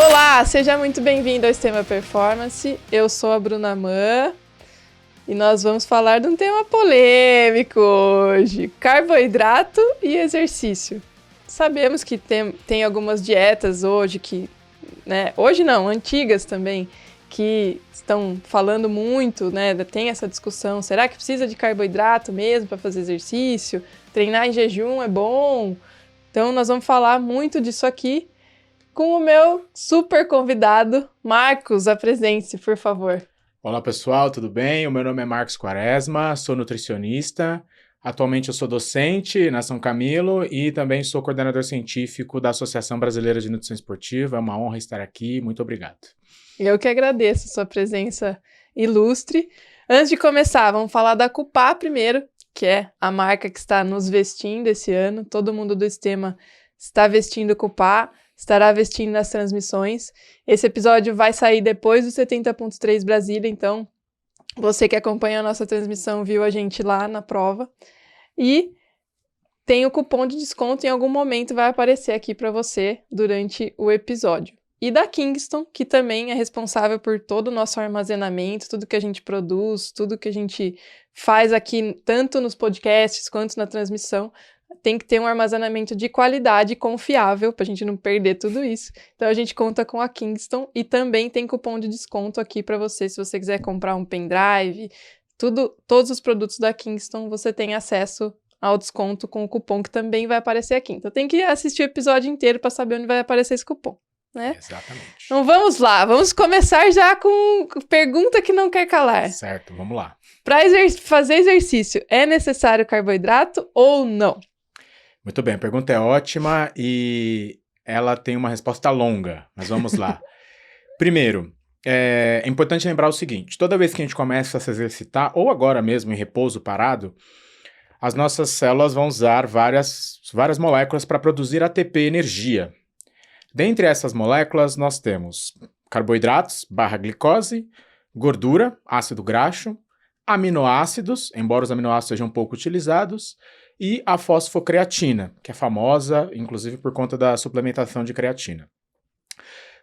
Olá, seja muito bem-vindo ao Extrema Performance. Eu sou a Bruna Mann e nós vamos falar de um tema polêmico hoje: carboidrato e exercício. Sabemos que tem algumas dietas hoje que, hoje não, antigas também, que estão falando muito, tem essa discussão, será que precisa de carboidrato mesmo para fazer exercício? Treinar em jejum é bom? Então nós vamos falar muito disso aqui com o meu super convidado, Marcos. Apresente-se, por favor. Olá pessoal, tudo bem? O meu nome é Marcos Quaresma, sou nutricionista. Atualmente eu sou docente na São Camilo e também sou coordenador científico da Associação Brasileira de Nutrição Esportiva. É uma honra estar aqui, muito obrigado. Eu que agradeço a sua presença ilustre. Antes de começar, vamos falar da Cupá primeiro, que é a marca que está nos vestindo esse ano. Todo mundo do Extrema está vestindo Cupá, estará vestindo nas transmissões. Esse episódio vai sair depois do 70.3 Brasília, então você que acompanha a nossa transmissão viu a gente lá na prova. E tem o cupom de desconto, em algum momento vai aparecer aqui para você durante o episódio. E da Kingston, que também é responsável por todo o nosso armazenamento, tudo que a gente produz, tudo que a gente faz aqui, tanto nos podcasts quanto na transmissão. Tem que ter um armazenamento de qualidade confiável para a gente não perder tudo isso. Então a gente conta com a Kingston e também tem cupom de desconto aqui para você, se você quiser comprar um pendrive, todos os produtos da Kingston você tem acesso ao desconto com o cupom que também vai aparecer aqui. Então tem que assistir o episódio inteiro para saber onde vai aparecer esse cupom, né? Exatamente. Então vamos lá, vamos começar já com pergunta que não quer calar. Certo, vamos lá. Para fazer exercício, é necessário carboidrato ou não? Muito bem, a pergunta é ótima e ela tem uma resposta longa, mas vamos lá. Primeiro, é importante lembrar o seguinte: toda vez que a gente começa a se exercitar, ou agora mesmo em repouso parado, as nossas células vão usar várias moléculas para produzir ATP, energia. Dentre essas moléculas, nós temos carboidratos, glicose, gordura, ácido graxo, aminoácidos, embora os aminoácidos sejam pouco utilizados, e a fosfocreatina, que é famosa, inclusive por conta da suplementação de creatina.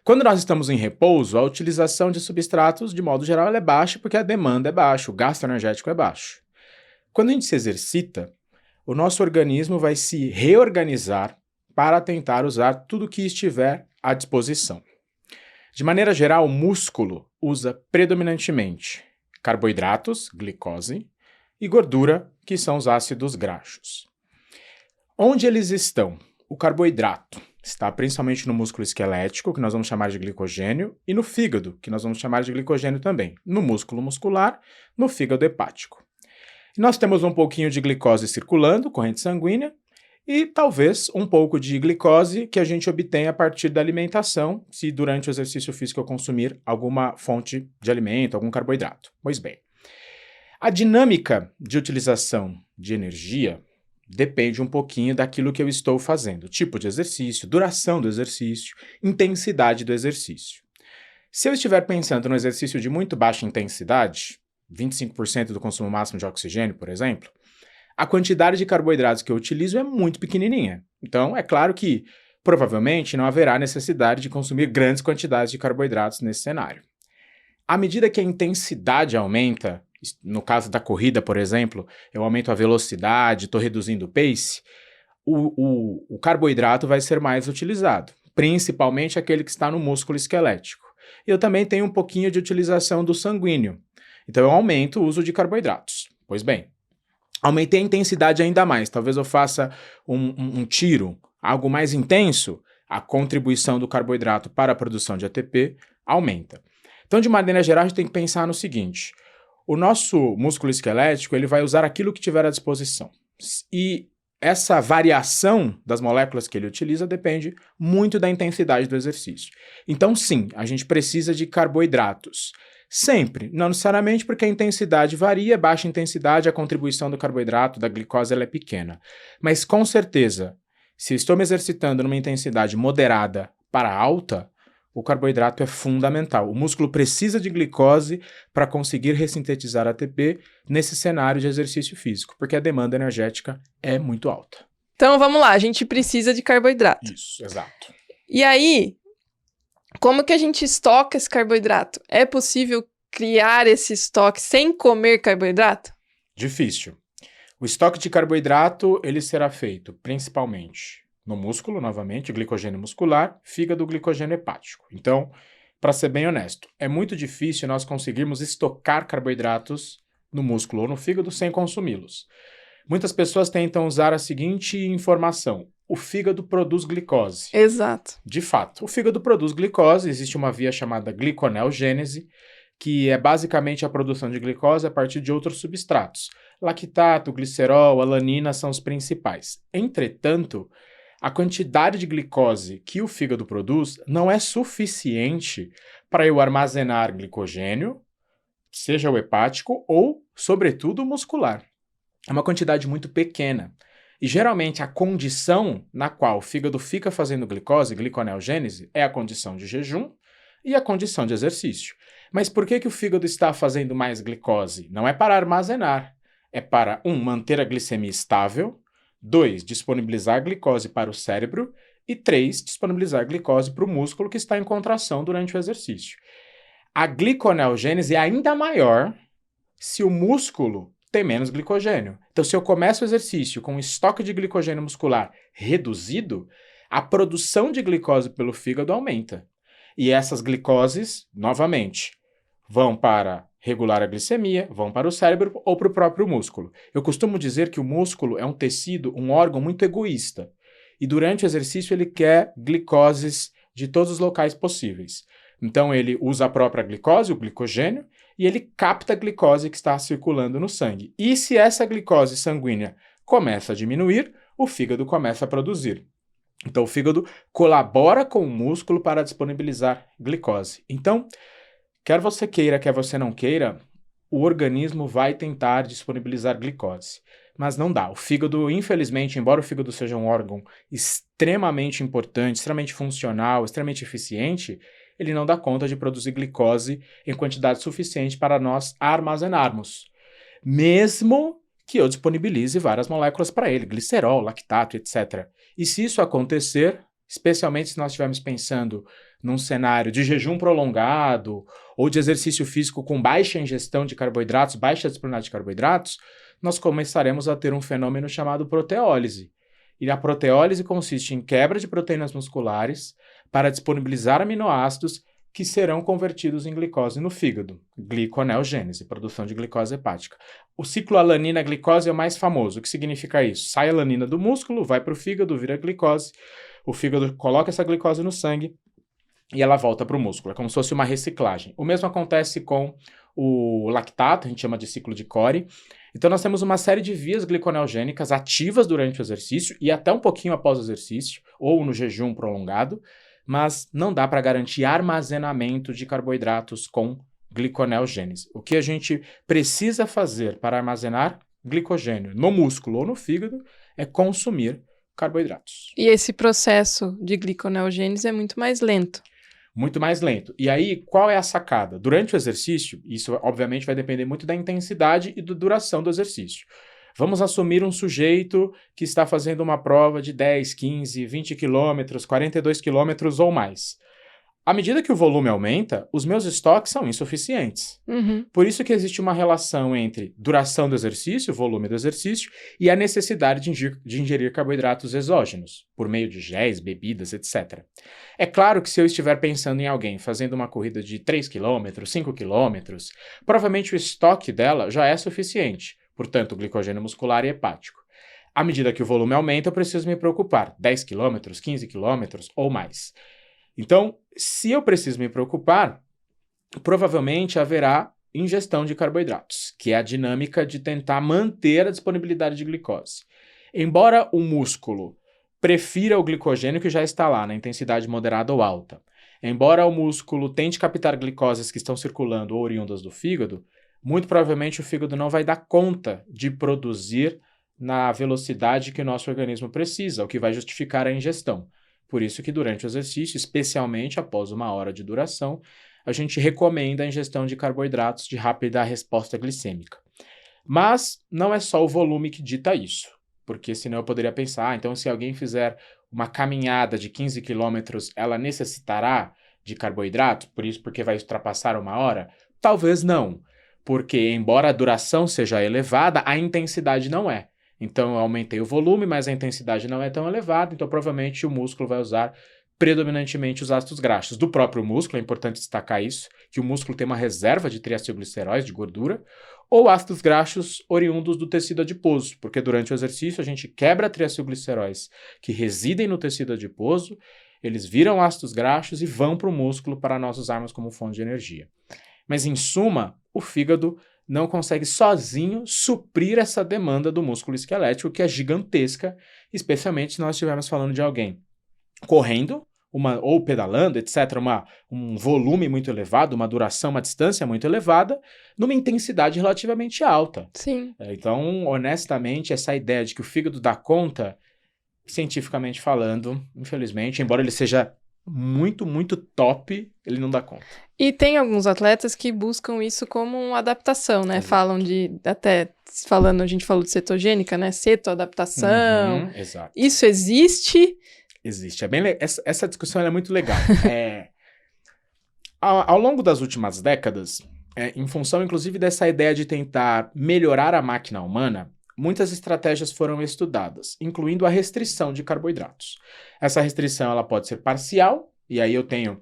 Quando nós estamos em repouso, a utilização de substratos, de modo geral, ela é baixa porque a demanda é baixa, o gasto energético é baixo. Quando a gente se exercita, o nosso organismo vai se reorganizar para tentar usar tudo que estiver à disposição. De maneira geral, o músculo usa predominantemente carboidratos, glicose, e gordura, que são os ácidos graxos. Onde eles estão? O carboidrato está principalmente no músculo esquelético, que nós vamos chamar de glicogênio, e no fígado, que nós vamos chamar de glicogênio também, no músculo muscular, no fígado hepático. E nós temos um pouquinho de glicose circulando, corrente sanguínea, e talvez um pouco de glicose que a gente obtém a partir da alimentação, se durante o exercício físico eu consumir alguma fonte de alimento, algum carboidrato. Pois bem, a dinâmica de utilização de energia depende um pouquinho daquilo que eu estou fazendo, tipo de exercício, duração do exercício, intensidade do exercício. Se eu estiver pensando no exercício de muito baixa intensidade, 25% do consumo máximo de oxigênio, por exemplo, a quantidade de carboidratos que eu utilizo é muito pequenininha. Então, é claro que provavelmente não haverá necessidade de consumir grandes quantidades de carboidratos nesse cenário. À medida que a intensidade aumenta, no caso da corrida, por exemplo, eu aumento a velocidade, estou reduzindo o pace, o carboidrato vai ser mais utilizado, principalmente aquele que está no músculo esquelético. Eu também tenho um pouquinho de utilização do sanguíneo, então eu aumento o uso de carboidratos. Pois bem, aumentei a intensidade ainda mais, talvez eu faça um tiro, algo mais intenso, a contribuição do carboidrato para a produção de ATP aumenta. Então, de maneira geral, a gente tem que pensar no seguinte: o nosso músculo esquelético ele vai usar aquilo que tiver à disposição. E essa variação das moléculas que ele utiliza depende muito da intensidade do exercício. Então, sim, a gente precisa de carboidratos. Sempre, não necessariamente porque a intensidade varia, baixa intensidade, a contribuição do carboidrato, da glicose, ela é pequena. Mas, com certeza, se estou me exercitando numa intensidade moderada para alta, o carboidrato é fundamental. O músculo precisa de glicose para conseguir ressintetizar ATP nesse cenário de exercício físico, porque a demanda energética é muito alta. Então, vamos lá, a gente precisa de carboidrato. Isso, exato. E aí, Como que a gente estoca esse carboidrato? É possível criar esse estoque sem comer carboidrato? Difícil. O estoque de carboidrato, ele será feito principalmente no músculo, novamente, glicogênio muscular, fígado, glicogênio hepático. Então, para ser bem honesto, é muito difícil nós conseguirmos estocar carboidratos no músculo ou no fígado sem consumi-los. Muitas pessoas tentam usar a seguinte informação: o fígado produz glicose. Exato. De fato, o fígado produz glicose, existe uma via chamada gliconeogênese, que é basicamente a produção de glicose a partir de outros substratos. Lactato, glicerol, alanina são os principais. Entretanto, a quantidade de glicose que o fígado produz não é suficiente para eu armazenar glicogênio, seja o hepático ou, sobretudo, o muscular. É uma quantidade muito pequena. E geralmente a condição na qual o fígado fica fazendo glicose, gliconeogênese, é a condição de jejum e a condição de exercício. Mas por que o fígado está fazendo mais glicose? Não é para armazenar, é para 1. Manter a glicemia estável, 2. Disponibilizar glicose para o cérebro e 3. Disponibilizar glicose para o músculo que está em contração durante o exercício. A gliconeogênese é ainda maior se o músculo tem menos glicogênio. Então, se eu começo o exercício com um estoque de glicogênio muscular reduzido, a produção de glicose pelo fígado aumenta. E essas glicoses, novamente, vão para regular a glicemia, vão para o cérebro ou para o próprio músculo. Eu costumo dizer que o músculo é um tecido, um órgão muito egoísta. E durante o exercício ele quer glicoses de todos os locais possíveis. Então ele usa a própria glicose, o glicogênio, e ele capta a glicose que está circulando no sangue. E se essa glicose sanguínea começa a diminuir, o fígado começa a produzir. Então o fígado colabora com o músculo para disponibilizar glicose. Então, quer você queira, quer você não queira, o organismo vai tentar disponibilizar glicose. Mas não dá. O fígado, infelizmente, embora o fígado seja um órgão extremamente importante, extremamente funcional, extremamente eficiente, ele não dá conta de produzir glicose em quantidade suficiente para nós armazenarmos. Mesmo que eu disponibilize várias moléculas para ele, glicerol, lactato, etc. E se isso acontecer, especialmente se nós estivermos pensando num cenário de jejum prolongado ou de exercício físico com baixa ingestão de carboidratos, baixa disponibilidade de carboidratos, nós começaremos a ter um fenômeno chamado proteólise. E a proteólise consiste em quebra de proteínas musculares para disponibilizar aminoácidos que serão convertidos em glicose no fígado. Gliconeogênese, produção de glicose hepática. O ciclo alanina-glicose é o mais famoso. O que significa isso? Sai a alanina do músculo, vai para o fígado, vira glicose. O fígado coloca essa glicose no sangue e ela volta para o músculo. É como se fosse uma reciclagem. O mesmo acontece com o lactato, a gente chama de ciclo de Cori. Então nós temos uma série de vias gliconeogênicas ativas durante o exercício e até um pouquinho após o exercício, ou no jejum prolongado, mas não dá para garantir armazenamento de carboidratos com gliconeogênese. O que a gente precisa fazer para armazenar glicogênio no músculo ou no fígado é consumir carboidratos. E esse processo de gliconeogênese é muito mais lento. Muito mais lento. E aí, qual é a sacada? Durante o exercício, isso obviamente vai depender muito da intensidade e da duração do exercício. Vamos assumir um sujeito que está fazendo uma prova de 10, 15, 20 quilômetros, 42 quilômetros ou mais. À medida que o volume aumenta, os meus estoques são insuficientes. Por isso que existe uma relação entre duração do exercício, volume do exercício, e a necessidade de ingerir carboidratos exógenos, por meio de géis, bebidas, etc. É claro que se eu estiver pensando em alguém fazendo uma corrida de 3 km, 5 km, provavelmente o estoque dela já é suficiente, portanto, glicogênio muscular e hepático. À medida que o volume aumenta, eu preciso me preocupar, 10 km, 15 km ou mais. Então, se eu preciso me preocupar, provavelmente haverá ingestão de carboidratos, que é a dinâmica de tentar manter a disponibilidade de glicose. Embora o músculo prefira o glicogênio que já está lá, na intensidade moderada ou alta, embora o músculo tente captar glicoses que estão circulando ou oriundas do fígado, muito provavelmente o fígado não vai dar conta de produzir na velocidade que o nosso organismo precisa, o que vai justificar a ingestão. Por isso que durante o exercício, especialmente após 1 hora de duração, a gente recomenda a ingestão de carboidratos de rápida resposta glicêmica. Mas não é só o volume que dita isso, porque senão eu poderia pensar, então se alguém fizer uma caminhada de 15 quilômetros, ela necessitará de carboidrato, por isso porque vai ultrapassar 1 hora? Talvez não, porque embora a duração seja elevada, a intensidade não é. Então eu aumentei o volume, mas a intensidade não é tão elevada, então provavelmente o músculo vai usar predominantemente os ácidos graxos. Do próprio músculo, é importante destacar isso, que o músculo tem uma reserva de triacilgliceróis, de gordura, ou ácidos graxos oriundos do tecido adiposo, porque durante o exercício a gente quebra triacilgliceróis que residem no tecido adiposo, eles viram ácidos graxos e vão para o músculo para nós usarmos como fonte de energia. Mas, em suma, o fígado não consegue sozinho suprir essa demanda do músculo esquelético, que é gigantesca, especialmente se nós estivermos falando de alguém correndo, ou pedalando, etc., um volume muito elevado, uma duração, uma distância muito elevada, numa intensidade relativamente alta. Sim. Então, honestamente, essa ideia de que o fígado dá conta, cientificamente falando, infelizmente, embora ele seja muito, muito top, ele não dá conta. E tem alguns atletas que buscam isso como uma adaptação, né? Exato. Falam a gente falou de cetogênica, né? Cetoadaptação. Exato. Isso existe? Existe. Essa discussão é muito legal. Ao longo das últimas décadas, em função inclusive dessa ideia de tentar melhorar a máquina humana, muitas estratégias foram estudadas, incluindo a restrição de carboidratos. Essa restrição ela pode ser parcial, e aí eu tenho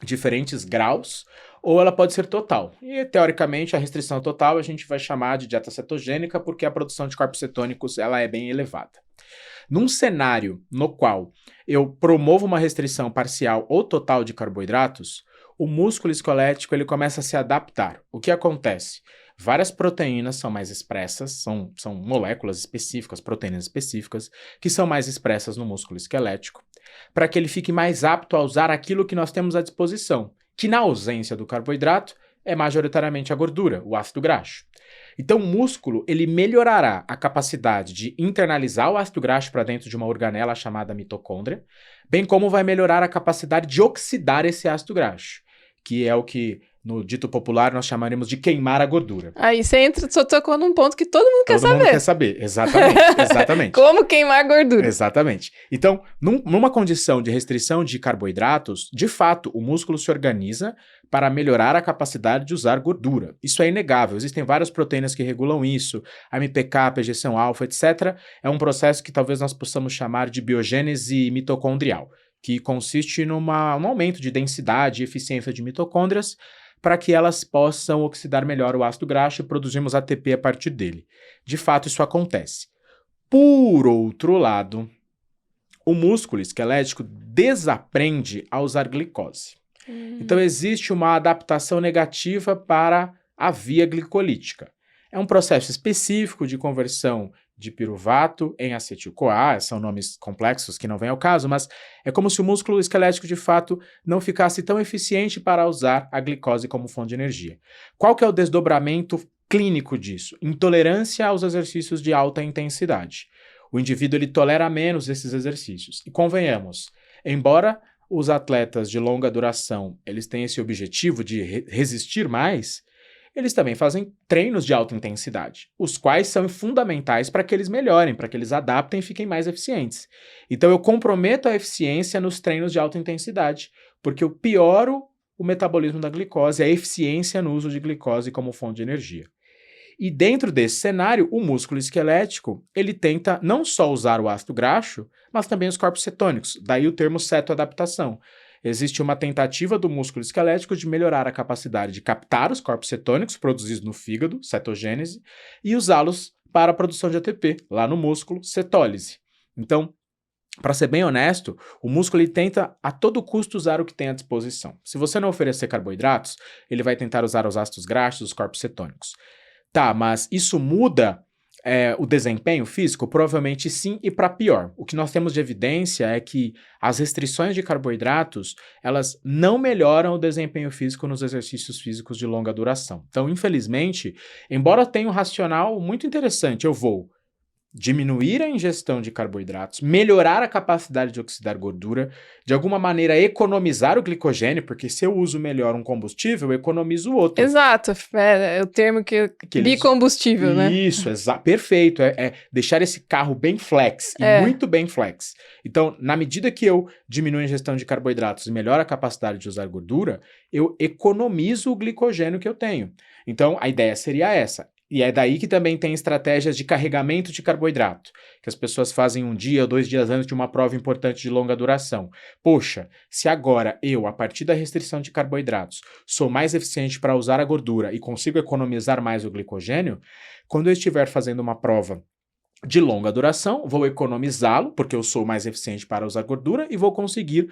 diferentes graus, ou ela pode ser total. E, teoricamente, a restrição total a gente vai chamar de dieta cetogênica, porque a produção de corpos cetônicos ela é bem elevada. Num cenário no qual eu promovo uma restrição parcial ou total de carboidratos, o músculo esquelético ele começa a se adaptar. O que acontece? Várias proteínas são mais expressas, são moléculas específicas, proteínas específicas, que são mais expressas no músculo esquelético, para que ele fique mais apto a usar aquilo que nós temos à disposição, que na ausência do carboidrato é majoritariamente a gordura, o ácido graxo. Então o músculo ele melhorará a capacidade de internalizar o ácido graxo para dentro de uma organela chamada mitocôndria, bem como vai melhorar a capacidade de oxidar esse ácido graxo, que é o que no dito popular nós chamaremos de queimar a gordura. Aí você só tocou num ponto que todo mundo quer saber. Todo mundo quer saber, exatamente. Como queimar gordura. Exatamente. Então, numa condição de restrição de carboidratos, de fato, o músculo se organiza para melhorar a capacidade de usar gordura. Isso é inegável. Existem várias proteínas que regulam isso, a MPK, projeção alfa, etc. É um processo que talvez nós possamos chamar de biogênese mitocondrial, que consiste num aumento de densidade e eficiência de mitocôndrias para que elas possam oxidar melhor o ácido graxo e produzirmos ATP a partir dele. De fato, isso acontece. Por outro lado, o músculo esquelético desaprende a usar glicose. Então, existe uma adaptação negativa para a via glicolítica. É um processo específico de conversão de piruvato em acetil-CoA, são nomes complexos que não vêm ao caso, mas é como se o músculo esquelético de fato não ficasse tão eficiente para usar a glicose como fonte de energia. Qual que é o desdobramento clínico disso? Intolerância aos exercícios de alta intensidade. O indivíduo ele tolera menos esses exercícios. E convenhamos, embora os atletas de longa duração eles têm esse objetivo de resistir mais, eles também fazem treinos de alta intensidade, os quais são fundamentais para que eles melhorem, para que eles adaptem e fiquem mais eficientes. Então eu comprometo a eficiência nos treinos de alta intensidade, porque eu pioro o metabolismo da glicose, a eficiência no uso de glicose como fonte de energia. E dentro desse cenário, o músculo esquelético, ele tenta não só usar o ácido graxo, mas também os corpos cetônicos, daí o termo cetoadaptação. Existe uma tentativa do músculo esquelético de melhorar a capacidade de captar os corpos cetônicos produzidos no fígado, cetogênese, e usá-los para a produção de ATP, lá no músculo, cetólise. Então, para ser bem honesto, o músculo ele tenta a todo custo usar o que tem à disposição. Se você não oferecer carboidratos, ele vai tentar usar os ácidos graxos, os corpos cetônicos. Tá, mas isso muda o desempenho físico? Provavelmente sim, e para pior. O que nós temos de evidência é que as restrições de carboidratos, elas não melhoram o desempenho físico nos exercícios físicos de longa duração. Então, infelizmente, embora tenha um racional muito interessante, eu vou diminuir a ingestão de carboidratos, melhorar a capacidade de oxidar gordura, de alguma maneira economizar o glicogênio, porque se eu uso melhor um combustível, eu economizo o outro. Exato, é o termo que bicombustível, né? Isso, perfeito, é deixar esse carro bem flex, e muito bem flex. Então, na medida que eu diminuo a ingestão de carboidratos e melhoro a capacidade de usar gordura, eu economizo o glicogênio que eu tenho. Então, a ideia seria essa. E é daí que também tem estratégias de carregamento de carboidrato, que as pessoas fazem 1 dia ou 2 dias antes de uma prova importante de longa duração. Poxa, se agora eu, a partir da restrição de carboidratos, sou mais eficiente para usar a gordura e consigo economizar mais o glicogênio, quando eu estiver fazendo uma prova de longa duração, vou economizá-lo, porque eu sou mais eficiente para usar gordura, e vou conseguir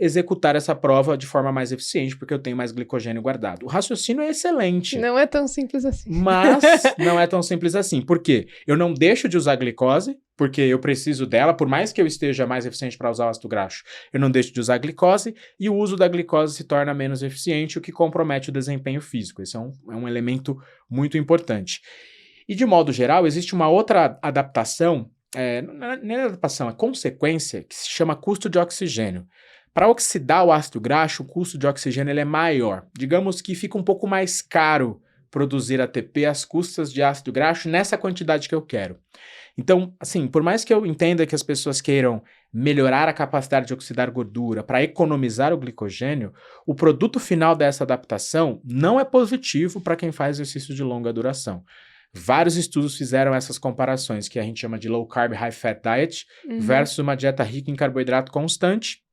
executar essa prova de forma mais eficiente, porque eu tenho mais glicogênio guardado. O raciocínio é excelente. Não é tão simples assim. Mas não é tão simples assim. Por quê? Eu não deixo de usar glicose, porque eu preciso dela, por mais que eu esteja mais eficiente para usar o ácido graxo, eu não deixo de usar glicose, e o uso da glicose se torna menos eficiente, o que compromete o desempenho físico. Esse é um elemento muito importante. E, de modo geral, existe uma outra adaptação, não é adaptação, é consequência, que se chama custo de oxigênio. Para oxidar o ácido graxo, o custo de oxigênio ele é maior. Digamos que fica um pouco mais caro produzir ATP às custas de ácido graxo nessa quantidade que eu quero. Então, assim, por mais que eu entenda que as pessoas queiram melhorar a capacidade de oxidar gordura para economizar o glicogênio, o produto final dessa adaptação não é positivo para quem faz exercício de longa duração. Vários estudos fizeram essas comparações, que a gente chama de low carb, high fat diet, versus uma dieta rica em carboidrato constante.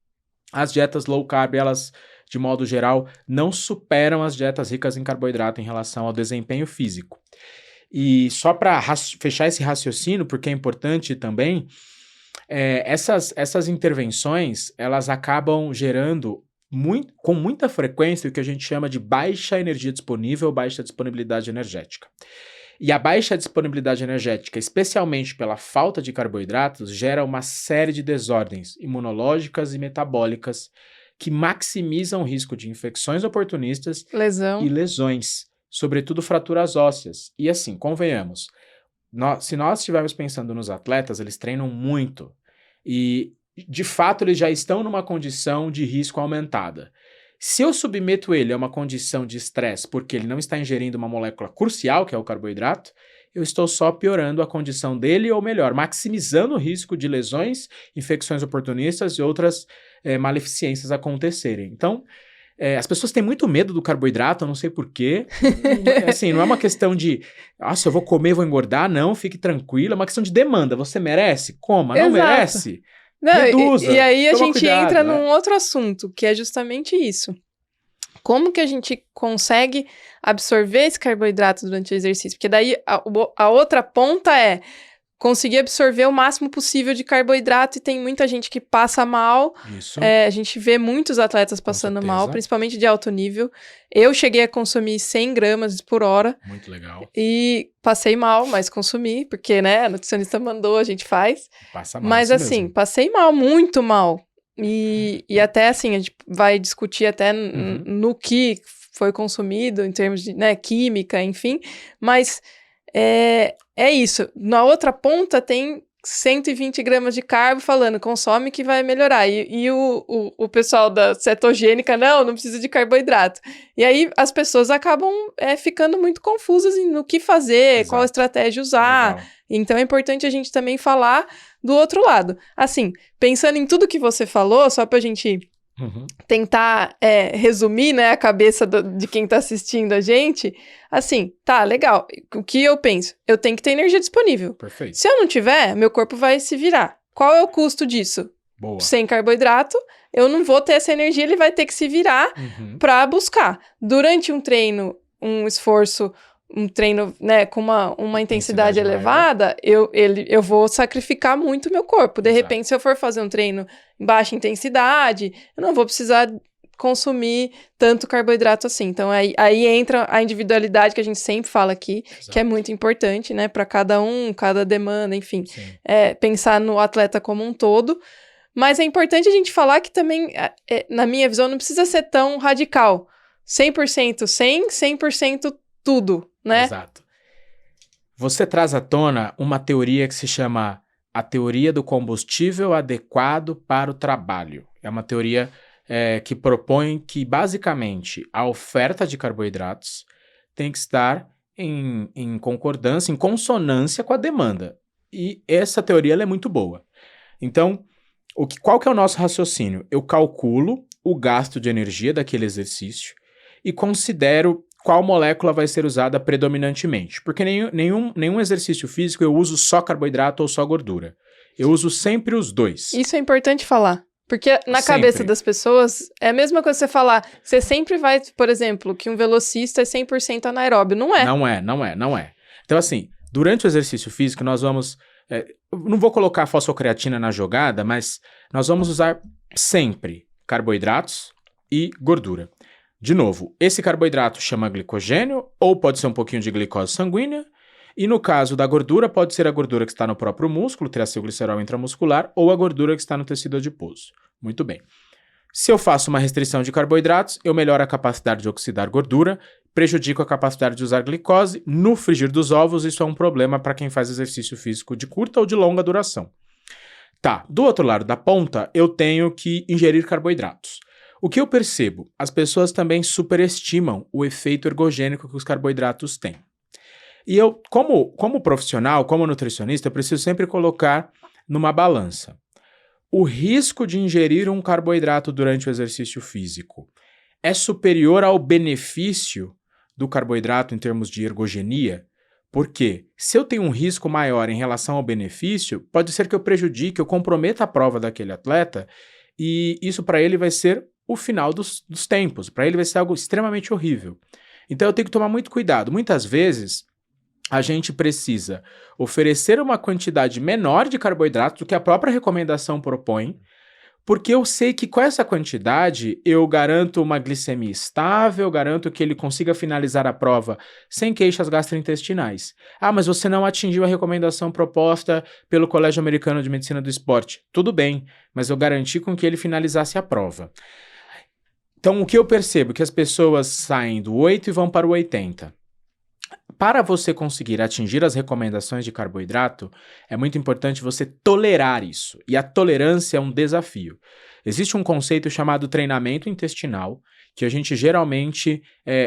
As dietas low carb, elas, de modo geral, não superam as dietas ricas em carboidrato em relação ao desempenho físico. E só para fechar esse raciocínio, porque é importante também, essas intervenções, elas acabam gerando com muita frequência o que a gente chama de baixa energia disponível, baixa disponibilidade energética. E a baixa disponibilidade energética, especialmente pela falta de carboidratos, gera uma série de desordens imunológicas e metabólicas que maximizam o risco de infecções oportunistas e lesões, sobretudo fraturas ósseas. E assim, convenhamos, se nós estivermos pensando nos atletas, eles treinam muito e, de fato, eles já estão numa condição de risco aumentada. Se eu submeto ele a uma condição de estresse porque ele não está ingerindo uma molécula crucial, que é o carboidrato, eu estou só piorando a condição dele, ou melhor, maximizando o risco de lesões, infecções oportunistas e outras maleficências acontecerem. Então, as pessoas têm muito medo do carboidrato, eu não sei porquê. Assim, não é uma questão de, se eu vou comer, vou engordar. Não, fique tranquilo. É uma questão de demanda. Você merece? Coma. Não merece? Não, reduza. E aí a gente cuidado, entra num outro assunto, que é justamente isso. Como que a gente consegue absorver esse carboidrato durante o exercício? Porque daí a outra ponta é conseguir absorver o máximo possível de carboidrato, e tem muita gente que passa mal. Isso. A gente vê muitos atletas passando mal, principalmente de alto nível. Eu cheguei a consumir 100 gramas por hora. Muito legal. E passei mal, mas consumi, porque, né, a nutricionista mandou, a gente faz. Passa mal. Mas assim, mesmo. Passei mal, muito mal. E até assim, a gente vai discutir até no que foi consumido, em termos de, né, química, enfim. Mas é isso. Na outra ponta tem 120 gramas de carbo falando, consome que vai melhorar. E o pessoal da cetogênica, não precisa de carboidrato. E aí as pessoas acabam ficando muito confusas no que fazer, Exato. qual estratégia usar. Legal. Então é importante a gente também falar do outro lado. Assim, pensando em tudo que você falou, só pra gente tentar resumir, né, a cabeça de quem tá assistindo a gente, assim, tá, legal. O que eu penso? Eu tenho que ter energia disponível. Perfeito. Se eu não tiver, meu corpo vai se virar. Qual é o custo disso? Boa. Sem carboidrato, eu não vou ter essa energia, ele vai ter que se virar pra buscar. Durante um treino, um esforço, um treino, né, com uma intensidade elevada, eu vou sacrificar muito meu corpo. De repente, se eu for fazer um treino em baixa intensidade, eu não vou precisar consumir tanto carboidrato assim. Então, aí entra a individualidade que a gente sempre fala aqui, que é muito importante, né, para cada um, cada demanda, enfim. Pensar no atleta como um todo. Mas é importante a gente falar que também, na minha visão, não precisa ser tão radical. 100% 100%, 100% tudo, né? Exato. Você traz à tona uma teoria que se chama a teoria do combustível adequado para o trabalho. É uma teoria que propõe que, basicamente, a oferta de carboidratos tem que estar em concordância, em consonância com a demanda. E essa teoria ela é muito boa. Então, qual que é o nosso raciocínio? Eu calculo o gasto de energia daquele exercício e considero qual molécula vai ser usada predominantemente. Porque nenhum exercício físico eu uso só carboidrato ou só gordura. Eu uso sempre os dois. Isso é importante falar. Porque na cabeça das pessoas, é a mesma coisa você falar, você sempre vai, por exemplo, que um velocista é 100% anaeróbio. Não é. Não é. Então, assim, durante o exercício físico, nós vamos... não vou colocar fosfocreatina na jogada, mas nós vamos usar sempre carboidratos e gordura. De novo, esse carboidrato chama glicogênio, ou pode ser um pouquinho de glicose sanguínea, e no caso da gordura, pode ser a gordura que está no próprio músculo, triacilglicerol intramuscular, ou a gordura que está no tecido adiposo. Muito bem. Se eu faço uma restrição de carboidratos, eu melhoro a capacidade de oxidar gordura, prejudico a capacidade de usar glicose. No frigir dos ovos, isso é um problema para quem faz exercício físico de curta ou de longa duração. Tá, do outro lado da ponta, eu tenho que ingerir carboidratos. O que eu percebo? As pessoas também superestimam o efeito ergogênico que os carboidratos têm. E eu, como profissional, como nutricionista, eu preciso sempre colocar numa balança. O risco de ingerir um carboidrato durante o exercício físico é superior ao benefício do carboidrato em termos de ergogenia? Porque se eu tenho um risco maior em relação ao benefício, pode ser que eu prejudique, eu comprometa a prova daquele atleta e isso para ele vai ser o final dos tempos. Para ele vai ser algo extremamente horrível. Então eu tenho que tomar muito cuidado. Muitas vezes a gente precisa oferecer uma quantidade menor de carboidrato do que a própria recomendação propõe, porque eu sei que com essa quantidade eu garanto uma glicemia estável, garanto que ele consiga finalizar a prova sem queixas gastrointestinais. Ah, mas você não atingiu a recomendação proposta pelo Colégio Americano de Medicina do Esporte. Tudo bem, mas eu garanti com que ele finalizasse a prova. Então, o que eu percebo? Que as pessoas saem do 8 e vão para o 80. Para você conseguir atingir as recomendações de carboidrato, é muito importante você tolerar isso. E a tolerância é um desafio. Existe um conceito chamado treinamento intestinal, que a gente geralmente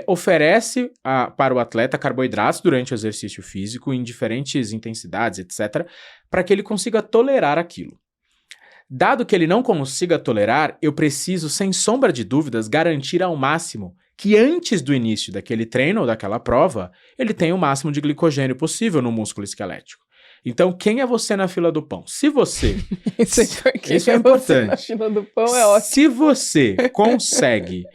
oferece para o atleta carboidratos durante o exercício físico, em diferentes intensidades, etc., para que ele consiga tolerar aquilo. Dado que ele não consiga tolerar, eu preciso, sem sombra de dúvidas, garantir ao máximo que antes do início daquele treino ou daquela prova, ele tenha o máximo de glicogênio possível no músculo esquelético. Então, quem é você na fila do pão? Se você... Isso é importante. Na fila do pão é ótimo. Se você consegue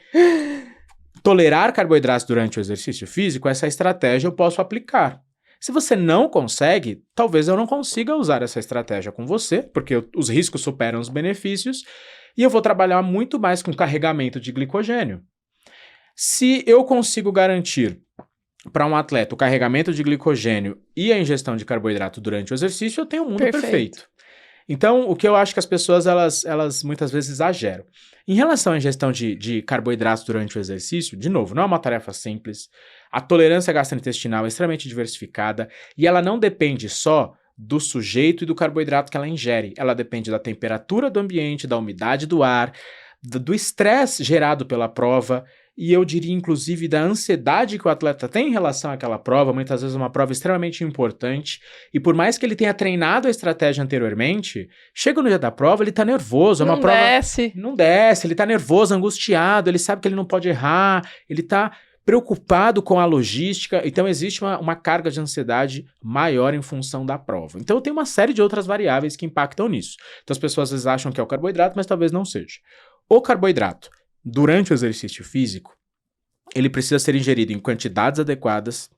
tolerar carboidratos durante o exercício físico, essa estratégia eu posso aplicar. Se você não consegue, talvez eu não consiga usar essa estratégia com você, porque os riscos superam os benefícios, e eu vou trabalhar muito mais com carregamento de glicogênio. Se eu consigo garantir para um atleta o carregamento de glicogênio e a ingestão de carboidrato durante o exercício, eu tenho um mundo perfeito. Então, o que eu acho que as pessoas, elas muitas vezes exageram. Em relação à ingestão de carboidratos durante o exercício, de novo, não é uma tarefa simples. A tolerância gastrointestinal é extremamente diversificada e ela não depende só do sujeito e do carboidrato que ela ingere. Ela depende da temperatura do ambiente, da umidade do ar, do estresse gerado pela prova, e eu diria, inclusive, da ansiedade que o atleta tem em relação àquela prova, muitas vezes uma prova extremamente importante, e por mais que ele tenha treinado a estratégia anteriormente, chega no dia da prova, ele tá nervoso, é uma prova... Não desce, ele tá nervoso, angustiado, ele sabe que ele não pode errar, ele tá preocupado com a logística, então existe uma carga de ansiedade maior em função da prova. Então tem uma série de outras variáveis que impactam nisso. Então as pessoas às vezes acham que é o carboidrato, mas talvez não seja. O carboidrato, durante o exercício físico, ele precisa ser ingerido em quantidades adequadas,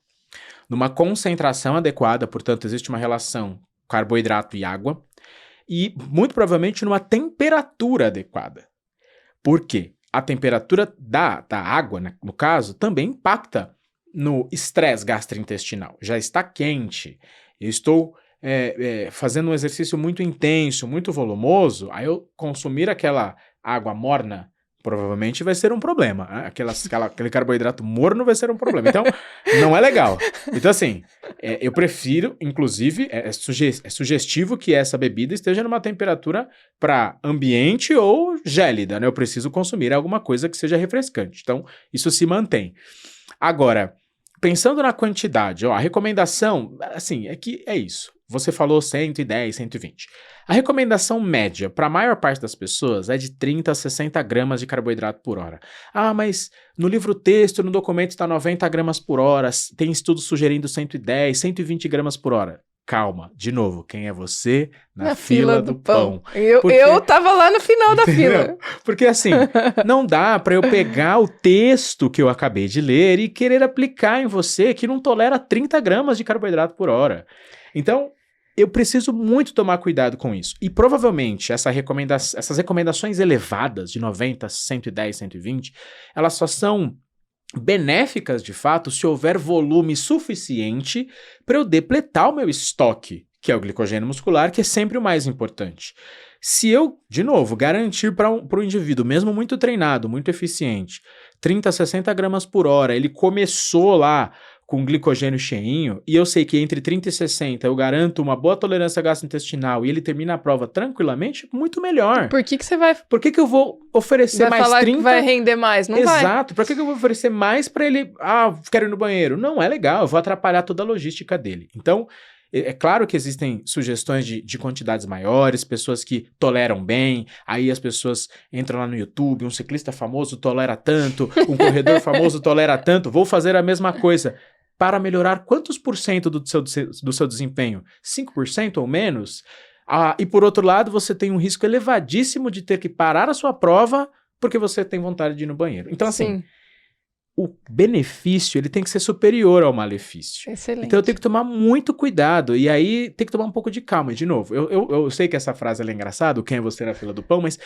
numa concentração adequada, portanto, existe uma relação carboidrato e água, e muito provavelmente numa temperatura adequada. Por quê? A temperatura da água, né, no caso, também impacta no estresse gastrointestinal. Já está quente, eu estou fazendo um exercício muito intenso, muito volumoso, aí eu consumir aquela água morna provavelmente vai ser um problema. Aquele carboidrato morno vai ser um problema. Então, não é legal. Então, assim, eu prefiro, inclusive, é sugestivo que essa bebida esteja numa temperatura para ambiente ou gélida, né? Eu preciso consumir alguma coisa que seja refrescante. Então, isso se mantém. Agora, pensando na quantidade, a recomendação, assim, é isso. Você falou 110, 120. A recomendação média para a maior parte das pessoas é de 30 a 60 gramas de carboidrato por hora. Ah, mas no livro texto, no documento está 90 gramas por hora, tem estudos sugerindo 110, 120 gramas por hora. Calma, de novo, quem é você na fila do pão? Eu tava lá no final da fila. Porque assim, não dá para eu pegar o texto que eu acabei de ler e querer aplicar em você que não tolera 30 gramas de carboidrato por hora. Então, eu preciso muito tomar cuidado com isso. E provavelmente essas recomendações elevadas de 90, 110, 120, elas só são benéficas, de fato, se houver volume suficiente para eu depletar o meu estoque, que é o glicogênio muscular, que é sempre o mais importante. Se eu, de novo, garantir para o indivíduo, mesmo muito treinado, muito eficiente, 30 a 60 gramas por hora, ele começou lá com glicogênio cheinho, e eu sei que entre 30 e 60 eu garanto uma boa tolerância gastrointestinal e ele termina a prova tranquilamente, muito melhor. Por que você vai... Por que eu vou oferecer mais 30? Vai falar que vai render mais, não vai. Exato. Por que eu vou oferecer mais para ele... Ah, quero ir no banheiro. Não é legal, eu vou atrapalhar toda a logística dele. Então, é claro que existem sugestões de quantidades maiores, pessoas que toleram bem, aí as pessoas entram lá no YouTube, um ciclista famoso tolera tanto, um corredor famoso tolera tanto, vou fazer a mesma coisa. Para melhorar quantos por cento do seu desempenho? 5% ou menos? E por outro lado, você tem um risco elevadíssimo de ter que parar a sua prova porque você tem vontade de ir no banheiro. Então, assim, o benefício ele tem que ser superior ao malefício. Excelente. Então eu tenho que tomar muito cuidado. E aí tem que tomar um pouco de calma. E de novo, eu sei que essa frase é engraçada, quem é você na fila do pão, mas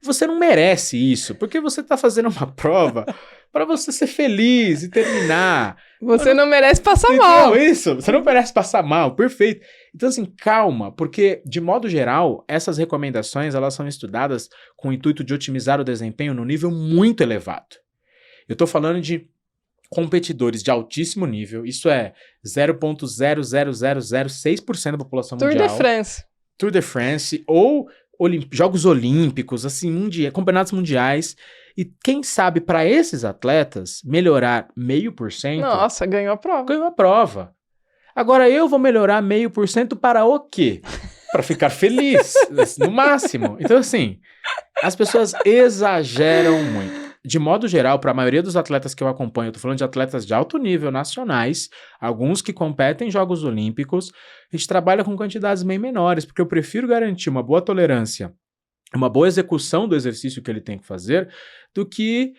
você não merece isso, porque você está fazendo uma prova para você ser feliz e terminar. Você não merece passar mal. Não, isso, você não merece passar mal, perfeito. Então assim, calma, porque de modo geral, essas recomendações elas são estudadas com o intuito de otimizar o desempenho no nível muito elevado. Eu estou falando de competidores de altíssimo nível, isso é 0,00006% da população mundial. Tour de France, ou Jogos Olímpicos, assim, campeonatos mundiais. E quem sabe para esses atletas melhorar 0,5%... Nossa, ganhou a prova. Ganhou a prova. Agora eu vou melhorar 0,5% para o quê? Para ficar feliz, no máximo. Então, assim, as pessoas exageram muito. De modo geral, para a maioria dos atletas que eu acompanho, eu tô falando de atletas de alto nível nacionais, alguns que competem em Jogos Olímpicos, a gente trabalha com quantidades bem menores, porque eu prefiro garantir uma boa tolerância, uma boa execução do exercício que ele tem que fazer, do que,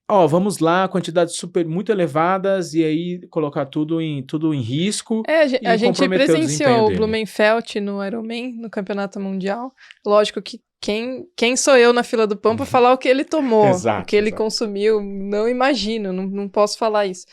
vamos lá, quantidades muito elevadas e aí colocar tudo em risco. A gente presenciou o Blumenfeld no Ironman, no Campeonato Mundial. Lógico que quem sou eu na fila do pão para falar o que ele tomou, o que ele consumiu, não imagino, não posso falar isso.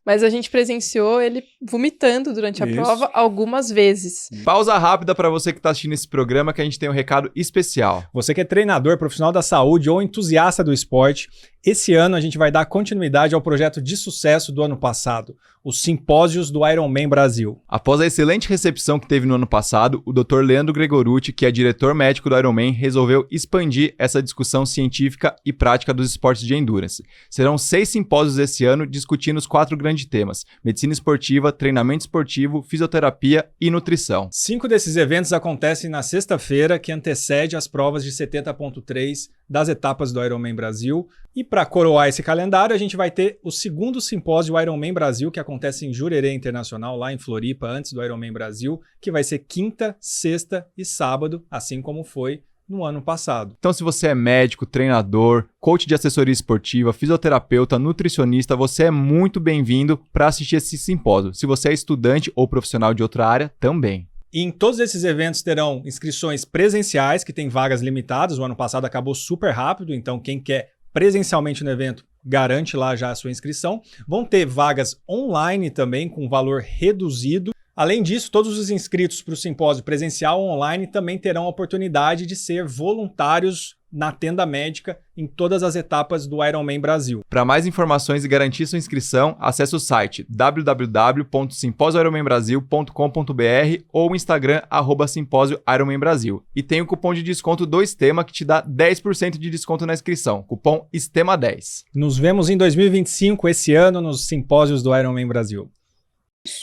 Mas a gente presenciou ele vomitando durante a prova algumas vezes. Pausa rápida para você que está assistindo esse programa, que a gente tem um recado especial. Você que é treinador, profissional da saúde ou entusiasta do esporte, esse ano a gente vai dar continuidade ao projeto de sucesso do ano passado, os simpósios do Ironman Brasil. Após a excelente recepção que teve no ano passado, o Dr. Leandro Gregorucci, que é diretor médico do Ironman, resolveu expandir essa discussão científica e prática dos esportes de endurance. Serão 6 simpósios esse ano discutindo os 4 grandes temas: medicina esportiva, treinamento esportivo, fisioterapia e nutrição. 5 desses eventos acontecem na sexta-feira, que antecede as provas de 70.3 das etapas do Ironman Brasil. E para coroar esse calendário, a gente vai ter o segundo simpósio Ironman Brasil, que acontece em Jurerê Internacional, lá em Floripa, antes do Ironman Brasil, que vai ser quinta, sexta e sábado, assim como foi no ano passado. Então, se você é médico, treinador, coach de assessoria esportiva, fisioterapeuta, nutricionista, você é muito bem-vindo para assistir esse simpósio. Se você é estudante ou profissional de outra área, também. E em todos esses eventos terão inscrições presenciais, que tem vagas limitadas. O ano passado acabou super rápido, então quem quer presencialmente no evento garante lá já a sua inscrição. Vão ter vagas online também, com valor reduzido. Além disso, todos os inscritos para o simpósio presencial ou online também terão a oportunidade de ser voluntários na tenda médica em todas as etapas do Ironman Brasil. Para mais informações e garantir sua inscrição, acesse o site www.simposioironmanbrasil.com.br ou o Instagram @simpósio_ironmanbrasil. E tem o cupom de desconto do Estema que te dá 10% de desconto na inscrição. Cupom ESTEMA10. Nos vemos em 2025, esse ano, nos simpósios do Ironman Brasil.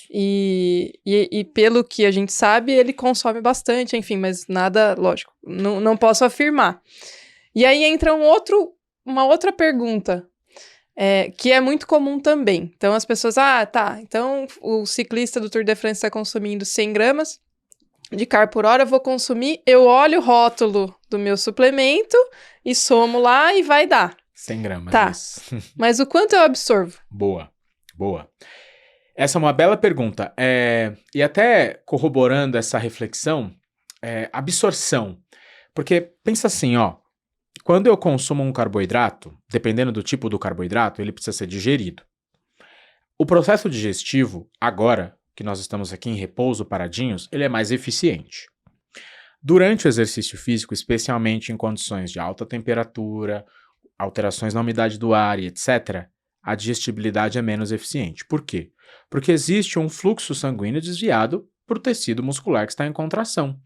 E pelo que a gente sabe, ele consome bastante, enfim, mas nada, lógico, não posso afirmar. E aí entra uma outra pergunta, que é muito comum também. Então as pessoas, então o ciclista do Tour de France está consumindo 100 gramas de carbo por hora, eu vou consumir, eu olho o rótulo do meu suplemento e somo lá e vai dar. 100 gramas. Tá, isso. mas o quanto eu absorvo? Boa. Essa é uma bela pergunta. E até corroborando essa reflexão, absorção. Porque pensa assim, quando eu consumo um carboidrato, dependendo do tipo do carboidrato, ele precisa ser digerido. O processo digestivo, agora que nós estamos aqui em repouso, paradinhos, ele é mais eficiente. Durante o exercício físico, especialmente em condições de alta temperatura, alterações na umidade do ar e etc., a digestibilidade é menos eficiente. Por quê? Porque existe um fluxo sanguíneo desviado para o tecido muscular que está em contração.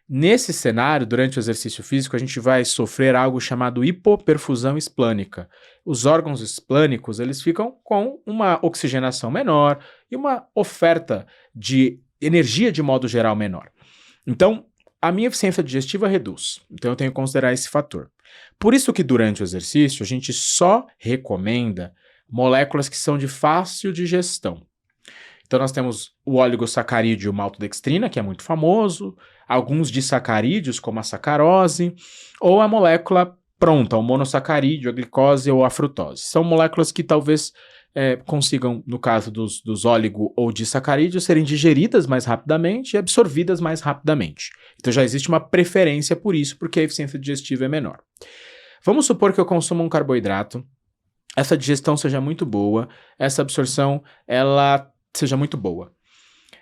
Nesse cenário, durante o exercício físico, a gente vai sofrer algo chamado hipoperfusão esplânica. Os órgãos esplânicos, eles ficam com uma oxigenação menor e uma oferta de energia de modo geral menor. Então, a minha eficiência digestiva reduz. Então, eu tenho que considerar esse fator. Por isso que durante o exercício, a gente só recomenda moléculas que são de fácil digestão. Então nós temos o oligosacarídeo maltodextrina, que é muito famoso, alguns disacarídeos, como a sacarose, ou a molécula pronta, o monossacarídeo, a glicose ou a frutose. São moléculas que talvez consigam, no caso dos óligo ou disacarídeos, serem digeridas mais rapidamente e absorvidas mais rapidamente. Então já existe uma preferência por isso, porque a eficiência digestiva é menor. Vamos supor que eu consuma um carboidrato, essa digestão seja muito boa, essa absorção ela seja muito boa.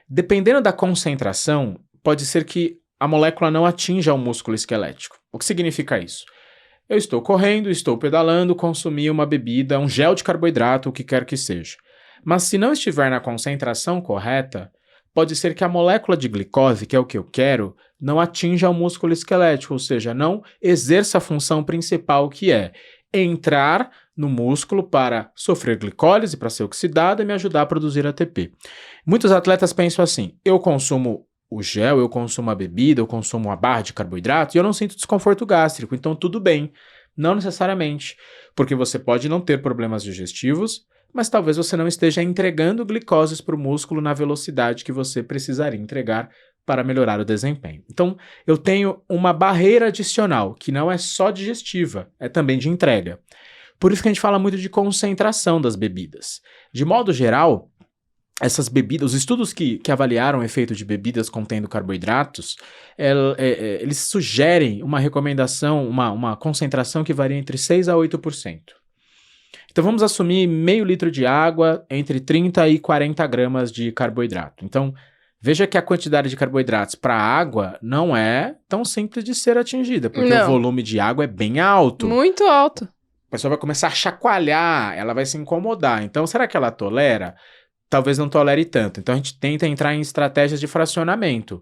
Dependendo da concentração, pode ser que a molécula não atinja o músculo esquelético. O que significa isso? Eu estou correndo, estou pedalando, consumi uma bebida, um gel de carboidrato, o que quer que seja. Mas se não estiver na concentração correta, pode ser que a molécula de glicose, que é o que eu quero, não atinja o músculo esquelético, ou seja, não exerça a função principal que é entrar no músculo para sofrer glicólise, para ser oxidada e me ajudar a produzir ATP. Muitos atletas pensam assim, eu consumo o gel, eu consumo a bebida, eu consumo a barra de carboidrato e eu não sinto desconforto gástrico, então tudo bem. Não necessariamente, porque você pode não ter problemas digestivos, mas talvez você não esteja entregando glicoses para o músculo na velocidade que você precisaria entregar para melhorar o desempenho. Então, eu tenho uma barreira adicional, que não é só digestiva, é também de entrega. Por isso que a gente fala muito de concentração das bebidas. De modo geral, essas bebidas, os estudos que avaliaram o efeito de bebidas contendo carboidratos, eles sugerem uma recomendação, uma concentração que varia entre 6% a 8%. Então vamos assumir meio litro de água, entre 30 e 40 gramas de carboidrato. Então veja que a quantidade de carboidratos para a água não é tão simples de ser atingida, porque o volume de água é bem alto. Muito alto. A pessoa vai começar a chacoalhar, ela vai se incomodar. Então será que ela tolera? Talvez não tolere tanto. Então a gente tenta entrar em estratégias de fracionamento.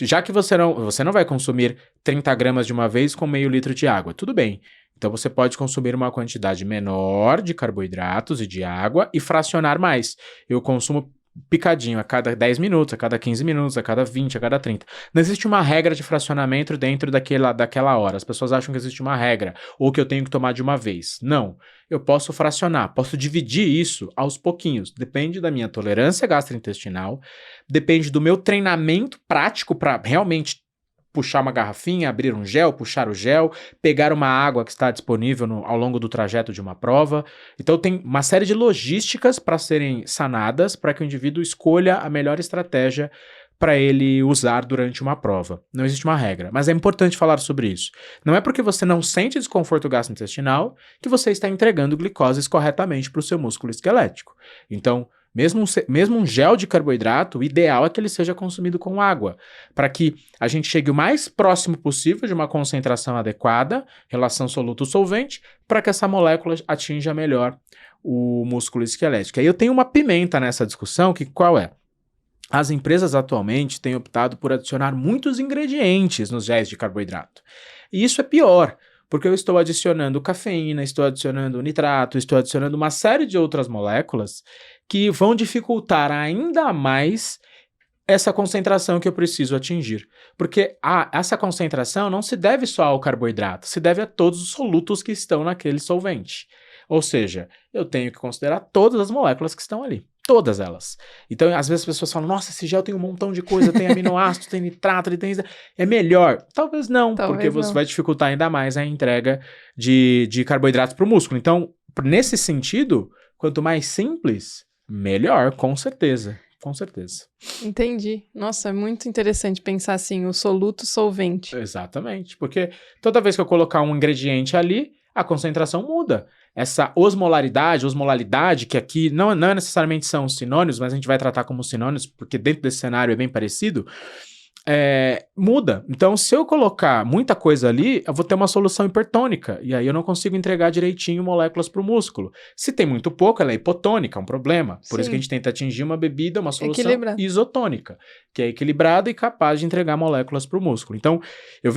Já que você não vai consumir 30 gramas de uma vez com meio litro de água, tudo bem. Então você pode consumir uma quantidade menor de carboidratos e de água e fracionar mais. Eu consumo picadinho a cada 10 minutos, a cada 15 minutos, a cada 20, a cada 30. Não existe uma regra de fracionamento dentro daquela hora. As pessoas acham que existe uma regra ou que eu tenho que tomar de uma vez. Não. Eu posso fracionar, posso dividir isso aos pouquinhos. Depende da minha tolerância gastrointestinal, depende do meu treinamento prático para realmente puxar uma garrafinha, abrir um gel, puxar o gel, pegar uma água que está disponível ao longo do trajeto de uma prova. Então tem uma série de logísticas para serem sanadas para que o indivíduo escolha a melhor estratégia para ele usar durante uma prova. Não existe uma regra, mas é importante falar sobre isso. Não é porque você não sente desconforto gastrointestinal que você está entregando glicoses corretamente para o seu músculo esquelético. Então, Mesmo um gel de carboidrato, o ideal é que ele seja consumido com água, para que a gente chegue o mais próximo possível de uma concentração adequada, relação soluto-solvente, para que essa molécula atinja melhor o músculo esquelético. Aí eu tenho uma pimenta nessa discussão, que qual é? As empresas atualmente têm optado por adicionar muitos ingredientes nos géis de carboidrato. E isso é pior, porque eu estou adicionando cafeína, estou adicionando nitrato, estou adicionando uma série de outras moléculas que vão dificultar ainda mais essa concentração que eu preciso atingir. Porque essa concentração não se deve só ao carboidrato, se deve a todos os solutos que estão naquele solvente. Ou seja, eu tenho que considerar todas as moléculas que estão ali. Todas elas. Então, às vezes as pessoas falam, nossa, esse gel tem um montão de coisa, tem aminoácidos, tem nitrato, ele tem... É melhor. Talvez não, porque você vai dificultar ainda mais a entrega de carboidratos para o músculo. Então, nesse sentido, quanto mais simples, melhor, com certeza. Com certeza. Entendi. Nossa, é muito interessante pensar assim, o soluto solvente. Exatamente, porque toda vez que eu colocar um ingrediente ali, a concentração muda. Essa osmolaridade, que aqui não necessariamente são sinônimos, mas a gente vai tratar como sinônimos, porque dentro desse cenário é bem parecido, muda. Então, se eu colocar muita coisa ali, eu vou ter uma solução hipertônica, e aí eu não consigo entregar direitinho moléculas para o músculo. Se tem muito pouco, ela é hipotônica, é um problema. Por isso que a gente tenta atingir uma bebida, uma solução isotônica, que é equilibrada e capaz de entregar moléculas para o músculo. Então, eu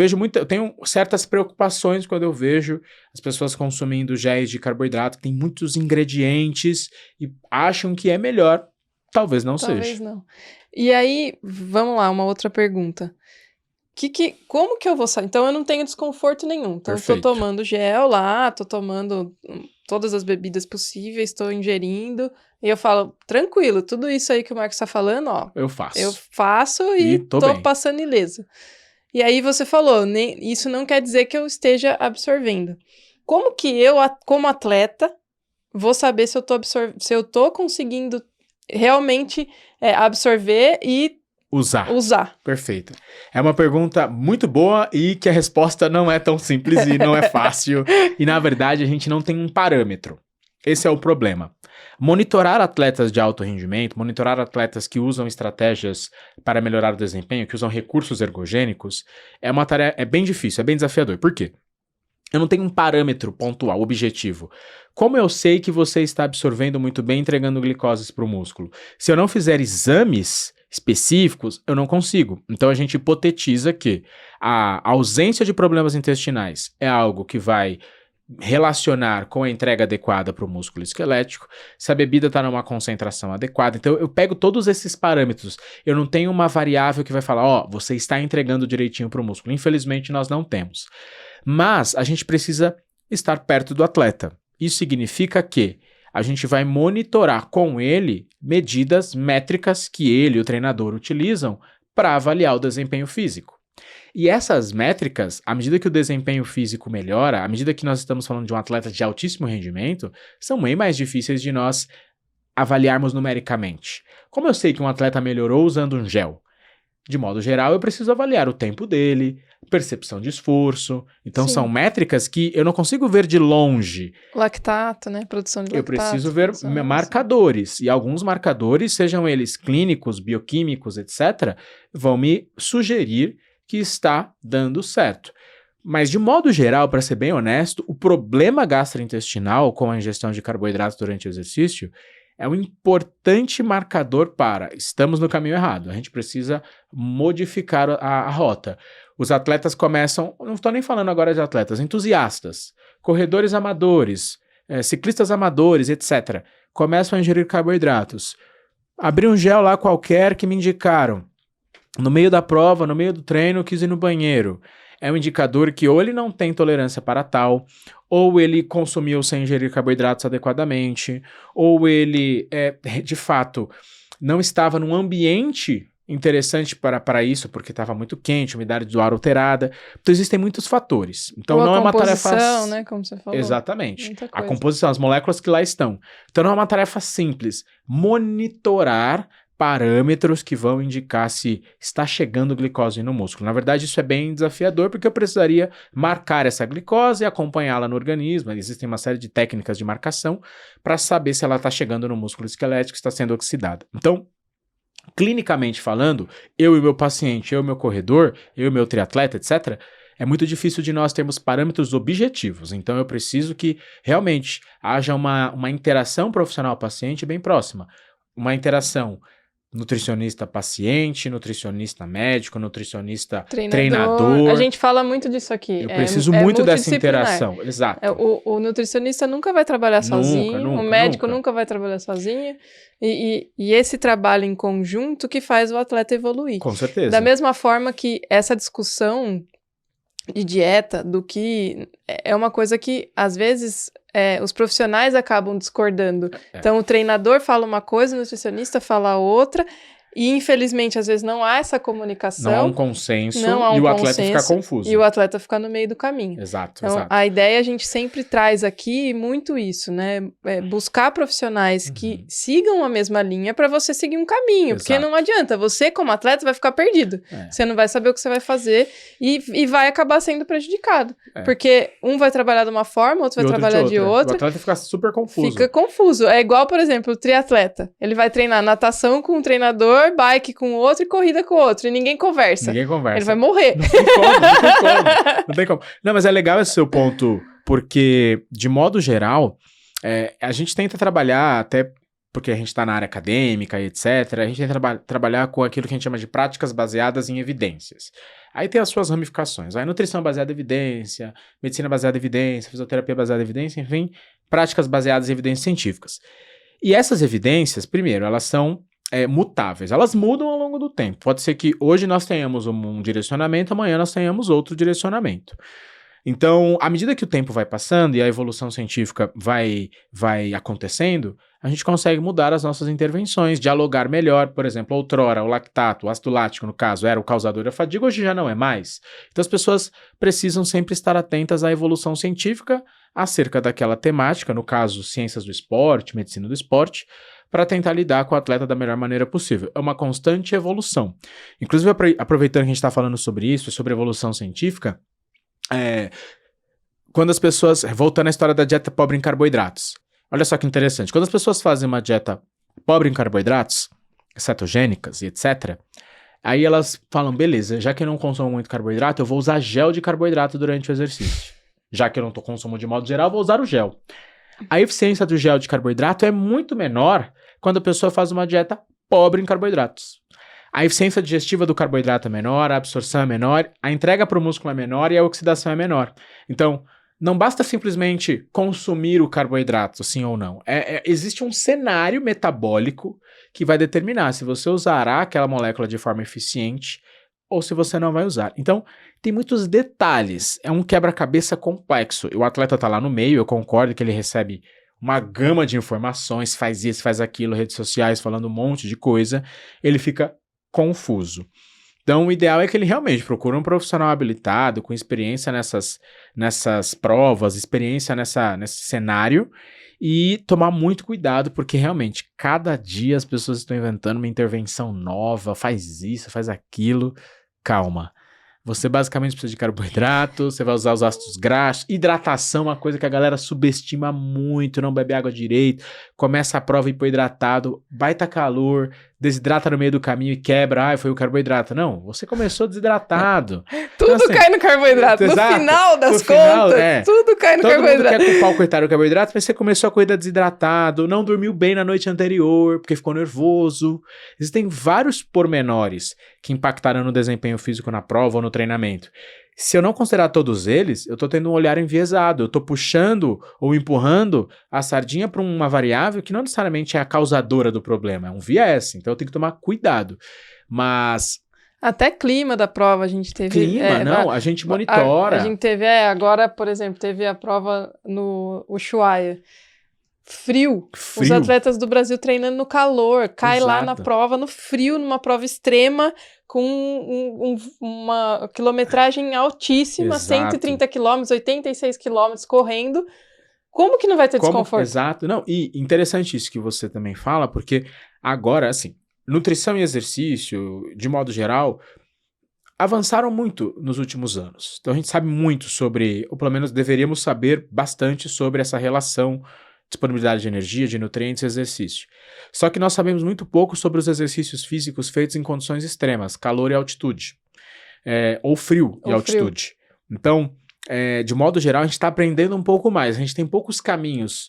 tenho certas preocupações quando eu vejo as pessoas consumindo géis de carboidrato que tem muitos ingredientes e acham que é melhor. Talvez não seja. Talvez não. E aí, vamos lá, uma outra pergunta. Como que eu vou saber? Então, eu não tenho desconforto nenhum. Então, eu tô tomando gel lá, tô tomando todas as bebidas possíveis, tô ingerindo. E eu falo, tranquilo, tudo isso aí que o Marcos tá falando, ó. Eu faço. Eu faço e tô passando ileso. E aí, você falou, isso não quer dizer que eu esteja absorvendo. Como que eu, como atleta, vou saber se eu tô conseguindo realmente absorver e usar. Perfeito. É uma pergunta muito boa e que a resposta não é tão simples e não é fácil. E, na verdade, a gente não tem um parâmetro. Esse é o problema. Monitorar atletas de alto rendimento, monitorar atletas que usam estratégias para melhorar o desempenho, que usam recursos ergogênicos, é uma tarefa, é bem difícil, é bem desafiador. Por quê? Eu não tenho um parâmetro pontual, objetivo. Como eu sei que você está absorvendo muito bem, entregando glicoses para o músculo? Se eu não fizer exames específicos, eu não consigo. Então a gente hipotetiza que a ausência de problemas intestinais é algo que vai relacionar com a entrega adequada para o músculo esquelético, se a bebida está numa concentração adequada. Então eu pego todos esses parâmetros. Eu não tenho uma variável que vai falar, você está entregando direitinho para o músculo. Infelizmente nós não temos. Mas a gente precisa estar perto do atleta. Isso significa que a gente vai monitorar com ele medidas métricas que ele e o treinador utilizam para avaliar o desempenho físico. E essas métricas, à medida que o desempenho físico melhora, à medida que nós estamos falando de um atleta de altíssimo rendimento, são bem mais difíceis de nós avaliarmos numericamente. Como eu sei que um atleta melhorou usando um gel? De modo geral, eu preciso avaliar o tempo dele, percepção de esforço. Então, são métricas que eu não consigo ver de longe. Lactato, né? Produção de lactato. Eu preciso ver marcadores. E alguns marcadores, sejam eles clínicos, bioquímicos, etc., vão me sugerir que está dando certo. Mas, de modo geral, para ser bem honesto, o problema gastrointestinal com a ingestão de carboidratos durante o exercício é um importante marcador para estamos no caminho errado. A gente precisa modificar a rota. Os atletas começam, não estou nem falando agora de atletas, entusiastas, corredores amadores, ciclistas amadores, etc. Começam a ingerir carboidratos. Abri um gel lá qualquer que me indicaram. No meio da prova, no meio do treino, quis ir no banheiro. É um indicador que ou ele não tem tolerância para tal, ou ele consumiu sem ingerir carboidratos adequadamente, ou ele, de fato, não estava num ambiente interessante para isso, porque estava muito quente, umidade do ar alterada. Então, existem muitos fatores. Então, não é uma tarefa... A composição, né, como você falou. Exatamente. A composição, as moléculas que lá estão. Então, não é uma tarefa simples. Monitorar parâmetros que vão indicar se está chegando glicose no músculo. Na verdade, isso é bem desafiador, porque eu precisaria marcar essa glicose e acompanhá-la no organismo. Existem uma série de técnicas de marcação para saber se ela está chegando no músculo esquelético, está sendo oxidada. Então, clinicamente falando, eu e meu paciente, eu e meu corredor, eu e meu triatleta, etc., é muito difícil de nós termos parâmetros objetivos. Então, eu preciso que realmente haja uma interação profissional-paciente bem próxima. Uma interação nutricionista-paciente, nutricionista-médico, nutricionista-treinador. A gente fala muito disso aqui. Eu preciso muito dessa interação. Exato. O nutricionista nunca vai trabalhar sozinho, Nunca, o médico nunca vai trabalhar sozinho. E esse trabalho em conjunto que faz o atleta evoluir. Com certeza. Da mesma forma que essa discussão de dieta, do que é uma coisa que, às vezes, os profissionais acabam discordando. Então, o treinador fala uma coisa, o nutricionista fala outra, e, infelizmente, às vezes não há essa comunicação. Não há um consenso, e o atleta fica confuso. E o atleta fica no meio do caminho. Exato, então, a ideia a gente sempre traz aqui muito isso, né? Buscar profissionais que sigam a mesma linha para você seguir um caminho. Porque não adianta, você como atleta vai ficar perdido. Você não vai saber o que você vai fazer e vai acabar sendo prejudicado. Porque um vai trabalhar de uma forma, outro vai trabalhar de outra. O atleta fica super confuso. Fica confuso. É igual, por exemplo, o triatleta. Ele vai treinar natação com um treinador, bike com outro e corrida com outro. E ninguém conversa. Ninguém conversa. Ele vai morrer. Não tem como. Não tem como. Não, mas é legal esse seu ponto, porque, de modo geral, a gente tenta trabalhar, até porque a gente está na área acadêmica e etc., a gente tenta trabalhar com aquilo que a gente chama de práticas baseadas em evidências. Aí tem as suas ramificações. Aí nutrição baseada em evidência, medicina baseada em evidência, fisioterapia baseada em evidência, enfim, práticas baseadas em evidências científicas. E essas evidências, primeiro, elas são mutáveis. Elas mudam ao longo do tempo. Pode ser que hoje nós tenhamos um direcionamento, amanhã nós tenhamos outro direcionamento. Então, à medida que o tempo vai passando e a evolução científica vai acontecendo, a gente consegue mudar as nossas intervenções, dialogar melhor. Por exemplo, outrora, o lactato, o ácido lático, no caso, era o causador da fadiga, hoje já não é mais. Então, as pessoas precisam sempre estar atentas à evolução científica acerca daquela temática, no caso, ciências do esporte, medicina do esporte, para tentar lidar com o atleta da melhor maneira possível. É uma constante evolução. Inclusive, aproveitando que a gente está falando sobre isso, sobre evolução científica, quando as pessoas... Voltando à história da dieta pobre em carboidratos. Olha só que interessante. Quando as pessoas fazem uma dieta pobre em carboidratos, cetogênicas e etc., aí elas falam, beleza, já que eu não consumo muito carboidrato, eu vou usar gel de carboidrato durante o exercício. Já que eu não consumo de modo geral, eu vou usar o gel. A eficiência do gel de carboidrato é muito menor quando a pessoa faz uma dieta pobre em carboidratos. A eficiência digestiva do carboidrato é menor, a absorção é menor, a entrega para o músculo é menor e a oxidação é menor. Então, não basta simplesmente consumir o carboidrato, sim ou não. Existe um cenário metabólico que vai determinar se você usará aquela molécula de forma eficiente ou se você não vai usar. Então, tem muitos detalhes. É um quebra-cabeça complexo. O atleta está lá no meio, eu concordo que ele recebe uma gama de informações, faz isso, faz aquilo, redes sociais, falando um monte de coisa. Ele fica confuso. Então, o ideal é que ele realmente procure um profissional habilitado, com experiência nessas provas, experiência nesse cenário, e tomar muito cuidado, porque realmente, cada dia as pessoas estão inventando uma intervenção nova, faz isso, faz aquilo. Calma. Você basicamente precisa de carboidrato, você vai usar os ácidos graxos, hidratação, uma coisa que a galera subestima muito, não bebe água direito, começa a prova hipoidratado, baita calor, desidrata no meio do caminho e quebra, foi o carboidrato. Não, você começou desidratado. Tudo então, assim, cai no carboidrato, exato, no final das contas, tudo cai no carboidrato. Todo mundo quer culpar o coitado do carboidrato, mas você começou a corrida desidratado, não dormiu bem na noite anterior, porque ficou nervoso. Existem vários pormenores que impactaram no desempenho físico na prova ou no treinamento. Se eu não considerar todos eles, eu estou tendo um olhar enviesado, eu estou puxando ou empurrando a sardinha para uma variável que não necessariamente é a causadora do problema, é um viés, então eu tenho que tomar cuidado. Mas... Até clima da prova a gente teve... Clima, a gente monitora. A gente teve, agora, por exemplo, teve a prova no Ushuaia. Frio. Os atletas do Brasil treinando no calor, cai lá na prova, no frio, numa prova extrema, com uma quilometragem altíssima, exato. 130 quilômetros, 86 quilômetros correndo. Como que não vai ter desconforto? Exato. Não, e interessante isso que você também fala, porque agora, assim, nutrição e exercício, de modo geral, avançaram muito nos últimos anos. Então a gente sabe muito sobre, ou pelo menos deveríamos saber bastante sobre essa relação disponibilidade de energia, de nutrientes e exercício. Só que nós sabemos muito pouco sobre os exercícios físicos feitos em condições extremas, calor e altitude, ou frio e altitude. Então, de modo geral, a gente está aprendendo um pouco mais, a gente tem poucos caminhos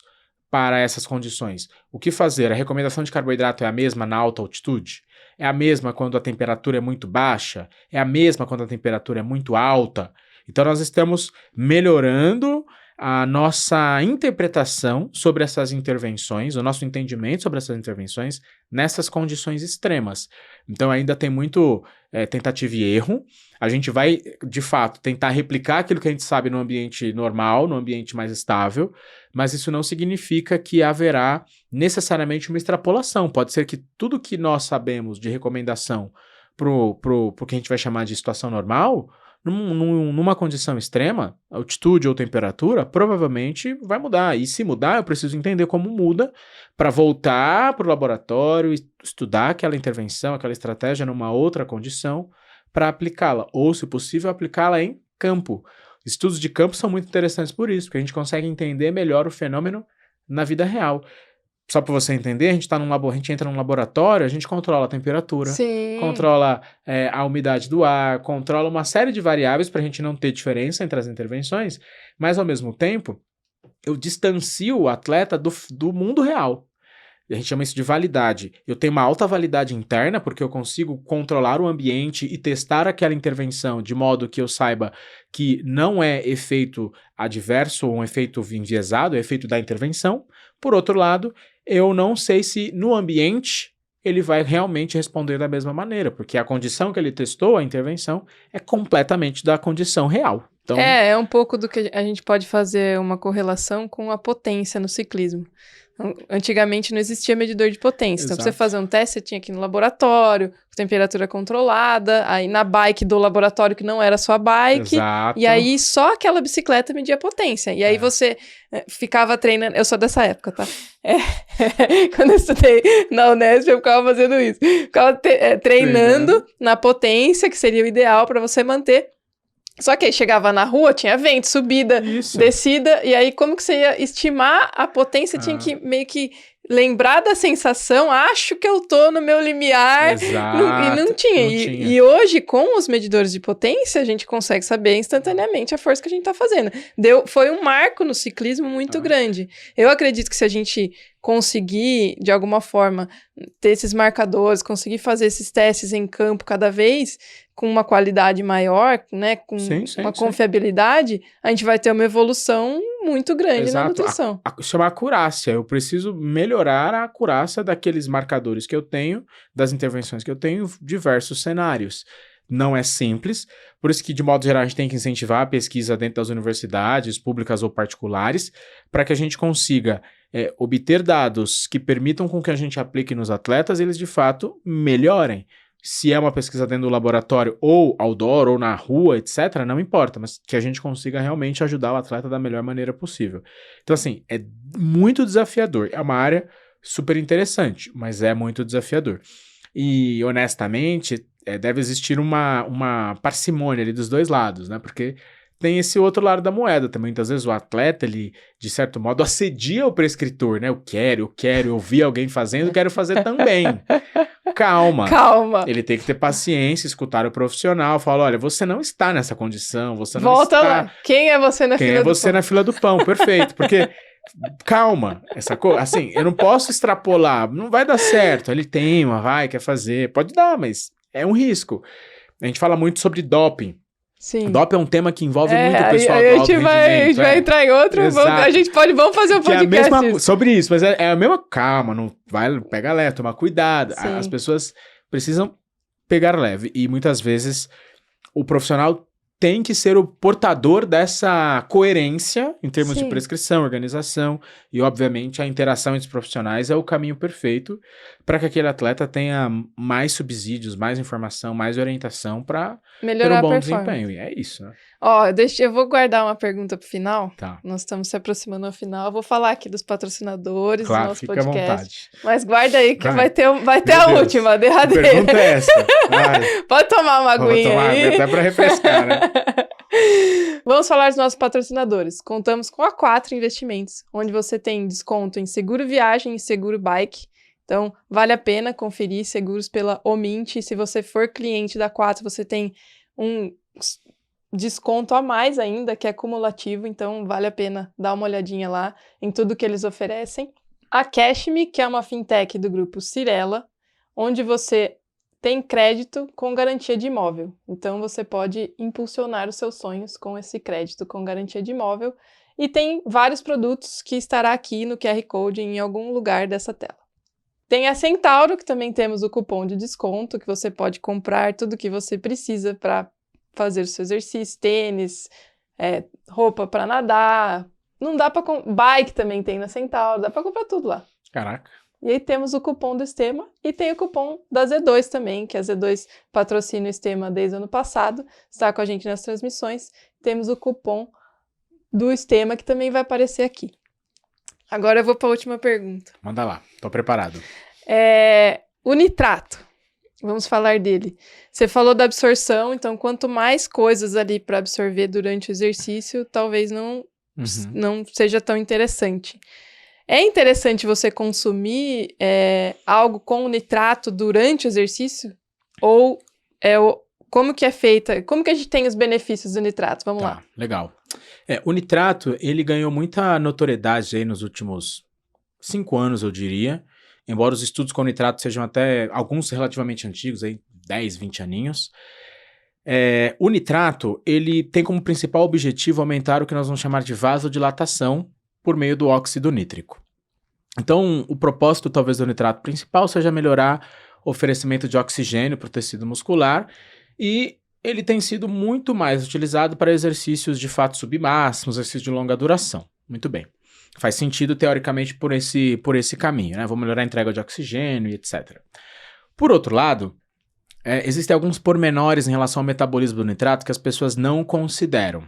para essas condições. O que fazer? A recomendação de carboidrato é a mesma na alta altitude? É a mesma quando a temperatura é muito baixa? É a mesma quando a temperatura é muito alta? Então, nós estamos melhorando a nossa interpretação sobre essas intervenções, o nosso entendimento sobre essas intervenções nessas condições extremas. Então, ainda tem muito tentativa e erro. A gente vai, de fato, tentar replicar aquilo que a gente sabe no ambiente normal, no ambiente mais estável, mas isso não significa que haverá necessariamente uma extrapolação. Pode ser que tudo que nós sabemos de recomendação pro que a gente vai chamar de situação normal, numa condição extrema, altitude ou temperatura, provavelmente vai mudar. E se mudar, eu preciso entender como muda para voltar para o laboratório e estudar aquela intervenção, aquela estratégia numa outra condição para aplicá-la. Ou, se possível, aplicá-la em campo. Estudos de campo são muito interessantes por isso, porque a gente consegue entender melhor o fenômeno na vida real. Só para você entender, a gente entra num laboratório, a gente controla a temperatura, controla a umidade do ar, controla uma série de variáveis para a gente não ter diferença entre as intervenções, mas ao mesmo tempo eu distancio o atleta do mundo real. A gente chama isso de validade. Eu tenho uma alta validade interna porque eu consigo controlar o ambiente e testar aquela intervenção de modo que eu saiba que não é efeito adverso ou um efeito enviesado, é efeito da intervenção. Por outro lado, eu não sei se no ambiente ele vai realmente responder da mesma maneira, porque a condição que ele testou, a intervenção, é completamente da condição real. Então, é um pouco do que a gente pode fazer uma correlação com a potência no ciclismo. Antigamente não existia medidor de potência. Então, para você fazer um teste, você tinha que ir no laboratório, com temperatura controlada, aí na bike do laboratório que não era sua bike, e aí só aquela bicicleta media a potência. E aí você ficava treinando. Eu sou dessa época, tá? Quando eu estudei na Unesp, eu ficava fazendo isso. Ficava treinando na potência, que seria o ideal para você manter. Só que aí chegava na rua, tinha vento, subida, descida, e aí como que você ia estimar a potência? Tinha que meio que lembrar da sensação, acho que eu tô no meu limiar, e não tinha. E hoje, com os medidores de potência, a gente consegue saber instantaneamente a força que a gente tá fazendo. Foi um marco no ciclismo muito grande. Eu acredito que se a gente conseguir, de alguma forma, ter esses marcadores, conseguir fazer esses testes em campo cada vez com uma qualidade maior, né, com uma confiabilidade, a gente vai ter uma evolução muito grande na nutrição. Chama acurácia. Eu preciso melhorar a acurácia daqueles marcadores que eu tenho, das intervenções que eu tenho, em diversos cenários. Não é simples, por isso que, de modo geral, a gente tem que incentivar a pesquisa dentro das universidades, públicas ou particulares, para que a gente consiga obter dados que permitam com que a gente aplique nos atletas e eles, de fato, melhorem. Se é uma pesquisa dentro do laboratório, ou outdoor, ou na rua, etc., não importa, mas que a gente consiga realmente ajudar o atleta da melhor maneira possível. Então, assim, é muito desafiador. É uma área super interessante, mas é muito desafiador. E, honestamente, deve existir uma parcimônia ali dos dois lados, né? Porque tem esse outro lado da moeda também. Muitas vezes o atleta, ele, de certo modo, assedia o prescritor, né? Eu vi alguém fazendo, quero fazer também. Calma. Ele tem que ter paciência, escutar o profissional, falar, olha, você não está nessa condição, você não Volta está... lá. Quem é você na fila do pão? Quem é você na fila do pão? Perfeito. Porque, calma, assim, eu não posso extrapolar, não vai dar certo. Ele quer fazer, pode dar, mas é um risco. A gente fala muito sobre doping. Sim. Doping é um tema que envolve muito o pessoal do alto rendimento. A gente vai entrar em outro, vamos fazer um podcast sobre isso, mas é a mesma, calma, não vai, pega leve, toma cuidado. Sim. As pessoas precisam pegar leve, e muitas vezes o profissional tem que ser o portador dessa coerência em termos de Sim. prescrição, organização e, obviamente, a interação entre os profissionais é o caminho perfeito para que aquele atleta tenha mais subsídios, mais informação, mais orientação para ter Melhorar um a bom performance. desempenho. E é isso, né? Ó, eu vou guardar uma pergunta pro final. Tá. Nós estamos se aproximando ao final. Eu vou falar aqui dos patrocinadores do Claro, nosso fica à podcast. vontade. Mas guarda aí que Vai. vai ter Meu a Deus. última, a A derradeira. pergunta é essa. Vai. Pode tomar uma Vou aguinha tomar aí. água até para refrescar, né? Vamos falar dos nossos patrocinadores. Contamos com a 4 Investimentos, onde você tem desconto em seguro viagem e seguro bike. Então, vale a pena conferir seguros pela Omint. Se você for cliente da 4, você tem um desconto a mais ainda, que é cumulativo. Então, vale a pena dar uma olhadinha lá em tudo que eles oferecem. A Cashme, que é uma fintech do grupo Cirela, onde você tem crédito com garantia de imóvel. Então, você pode impulsionar os seus sonhos com esse crédito com garantia de imóvel. E tem vários produtos que estará aqui no QR Code em algum lugar dessa tela. Tem a Centauro, que também temos o cupom de desconto, que você pode comprar tudo que você precisa para fazer o seu exercício, tênis, roupa para nadar. Não dá para bike também tem na Centauro, dá para comprar tudo lá. Caraca. E aí temos o cupom do Estema e tem o cupom da Z2 também, que a Z2 patrocina o Estema desde o ano passado, está com a gente nas transmissões. Temos o cupom do Estema que também vai aparecer aqui. Agora eu vou para a última pergunta. Manda lá, tô preparado. O nitrato, vamos falar dele. Você falou da absorção, então quanto mais coisas ali para absorver durante o exercício, talvez não seja tão interessante. É interessante você consumir algo com nitrato durante o exercício? Ou como que é feita? Como que a gente tem os benefícios do nitrato? Vamos lá. Legal. O nitrato, ele ganhou muita notoriedade aí nos últimos 5 anos, eu diria. Embora os estudos com nitrato sejam até alguns relativamente antigos, aí 10, 20 aninhos. O nitrato, ele tem como principal objetivo aumentar o que nós vamos chamar de vasodilatação por meio do óxido nítrico. Então, o propósito talvez do nitrato principal seja melhorar o oferecimento de oxigênio para o tecido muscular e ele tem sido muito mais utilizado para exercícios de fato submáximos, exercícios de longa duração. Muito bem. Faz sentido, teoricamente, por esse caminho, né? Vou melhorar a entrega de oxigênio e etc. Por outro lado, existem alguns pormenores em relação ao metabolismo do nitrato que as pessoas não consideram.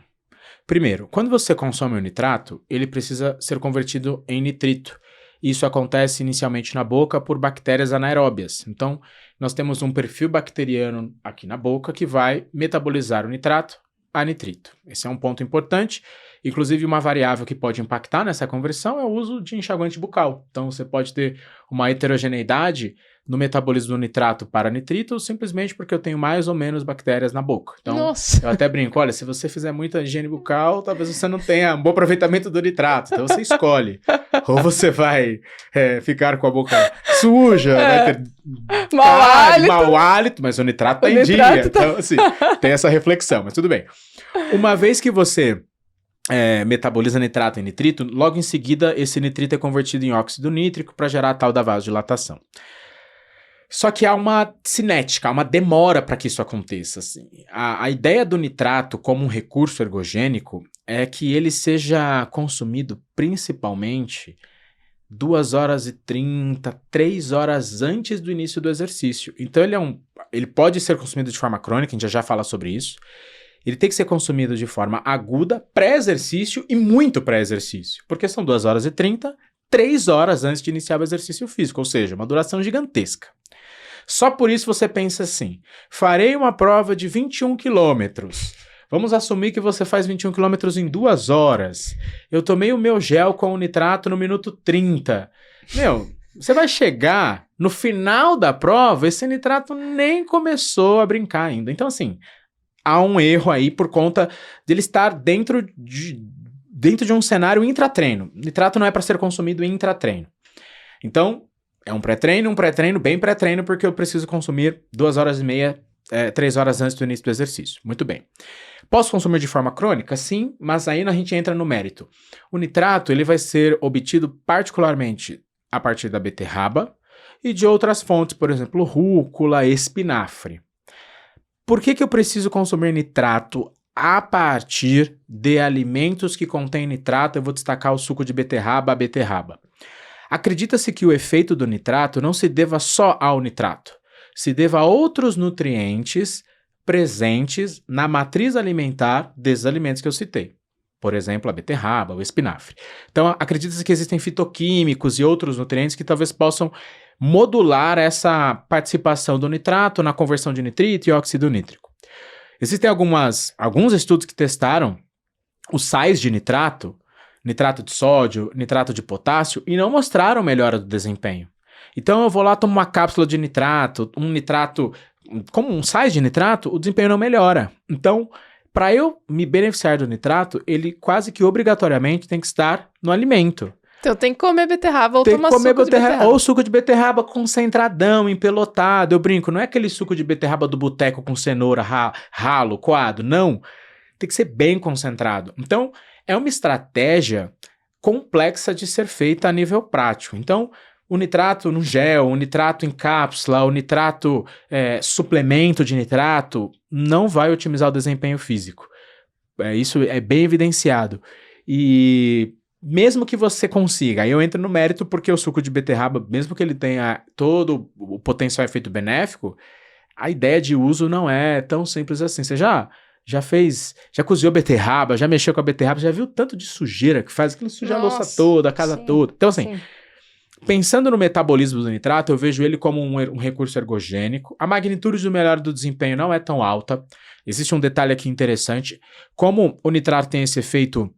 Primeiro, quando você consome o nitrato, ele precisa ser convertido em nitrito. Isso acontece inicialmente na boca por bactérias anaeróbias. Então, nós temos um perfil bacteriano aqui na boca que vai metabolizar o nitrato a nitrito. Esse é um ponto importante. Inclusive, uma variável que pode impactar nessa conversão é o uso de enxaguante bucal. Então, você pode ter uma heterogeneidade no metabolismo do nitrato para nitrito, simplesmente porque eu tenho mais ou menos bactérias na boca. Então, Nossa. eu até brinco, olha, se você fizer muita higiene bucal, talvez você não tenha um bom aproveitamento do nitrato. Então, você escolhe. Ou você vai ficar com a boca suja, vai ter mau hálito, mas o nitrato tá em dia. Então, assim, tem essa reflexão, mas tudo bem. Uma vez que você metaboliza nitrato em nitrito, logo em seguida esse nitrito é convertido em óxido nítrico para gerar a tal da vasodilatação. Só que há uma cinética, há uma demora para que isso aconteça. Assim. A ideia do nitrato como um recurso ergogênico é que ele seja consumido principalmente 2h30, 3 horas antes do início do exercício. Então ele pode ser consumido de forma crônica, a gente já fala sobre isso. Ele tem que ser consumido de forma aguda, pré-exercício e muito pré-exercício. Porque são 2h30, 3 horas antes de iniciar o exercício físico, ou seja, uma duração gigantesca. Só por isso você pensa assim, farei uma prova de 21 quilômetros. Vamos assumir que você faz 21 quilômetros em 2 horas. Eu tomei o meu gel com o nitrato no minuto 30. Você vai chegar no final da prova, esse nitrato nem começou a brincar ainda. Então, assim, há um erro aí por conta dele estar dentro de um cenário intratreino. Nitrato não é para ser consumido em intratreino. Então, é um pré-treino, bem pré-treino, porque eu preciso consumir 2h30, 3 horas antes do início do exercício. Muito bem. Posso consumir de forma crônica? Sim, mas aí a gente entra no mérito. O nitrato ele vai ser obtido particularmente a partir da beterraba e de outras fontes, por exemplo, rúcula, espinafre. Por que eu preciso consumir nitrato a partir de alimentos que contêm nitrato. Eu vou destacar o suco de beterraba, a beterraba. Acredita-se que o efeito do nitrato não se deva só ao nitrato, se deva a outros nutrientes presentes na matriz alimentar desses alimentos que eu citei. Por exemplo, a beterraba, o espinafre. Então, acredita-se que existem fitoquímicos e outros nutrientes que talvez possam modular essa participação do nitrato na conversão de nitrito e óxido nítrico. Existem alguns estudos que testaram os sais de nitrato, nitrato de sódio, nitrato de potássio, e não mostraram melhora do desempenho. Então eu vou lá, tomo uma cápsula de nitrato, um nitrato, como um sais de nitrato, o desempenho não melhora. Então, para eu me beneficiar do nitrato, ele quase que obrigatoriamente tem que estar no alimento. Então tem que comer beterraba ou Tem tomar que comer suco de beterraba. ou suco de beterraba concentradão, empelotado. Eu brinco, não é aquele suco de beterraba do boteco com cenoura, ralo, coado, não. Tem que ser bem concentrado. Então, é uma estratégia complexa de ser feita a nível prático. Então, o nitrato no gel, o nitrato em cápsula, o nitrato suplemento de nitrato, não vai otimizar o desempenho físico. Isso é bem evidenciado. E mesmo que você consiga, aí eu entro no mérito porque o suco de beterraba, mesmo que ele tenha todo o potencial efeito benéfico, a ideia de uso não é tão simples assim. Você já cozinhou beterraba, já mexeu com a beterraba, já viu tanto de sujeira que faz aquilo suja a louça toda, a casa toda. Então assim, pensando no metabolismo do nitrato, eu vejo ele como um recurso ergogênico. A magnitude do melhor do desempenho não é tão alta. Existe um detalhe aqui interessante. Como o nitrato tem esse efeito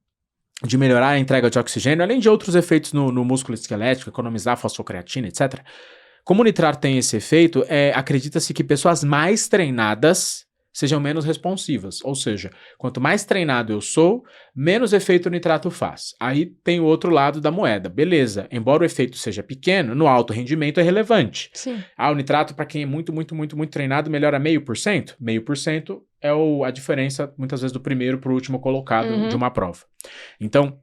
de melhorar a entrega de oxigênio, além de outros efeitos no músculo esquelético, economizar fosfocreatina, etc. Como o nitrato tem esse efeito, acredita-se que pessoas mais treinadas sejam menos responsivas. Ou seja, quanto mais treinado eu sou, menos efeito o nitrato faz. Aí tem o outro lado da moeda. Beleza, embora o efeito seja pequeno, no alto rendimento é relevante. Sim. O nitrato, para quem é muito treinado, melhora 0,5%. 0,5% é a diferença, muitas vezes, do primeiro para o último colocado de uma prova. Então,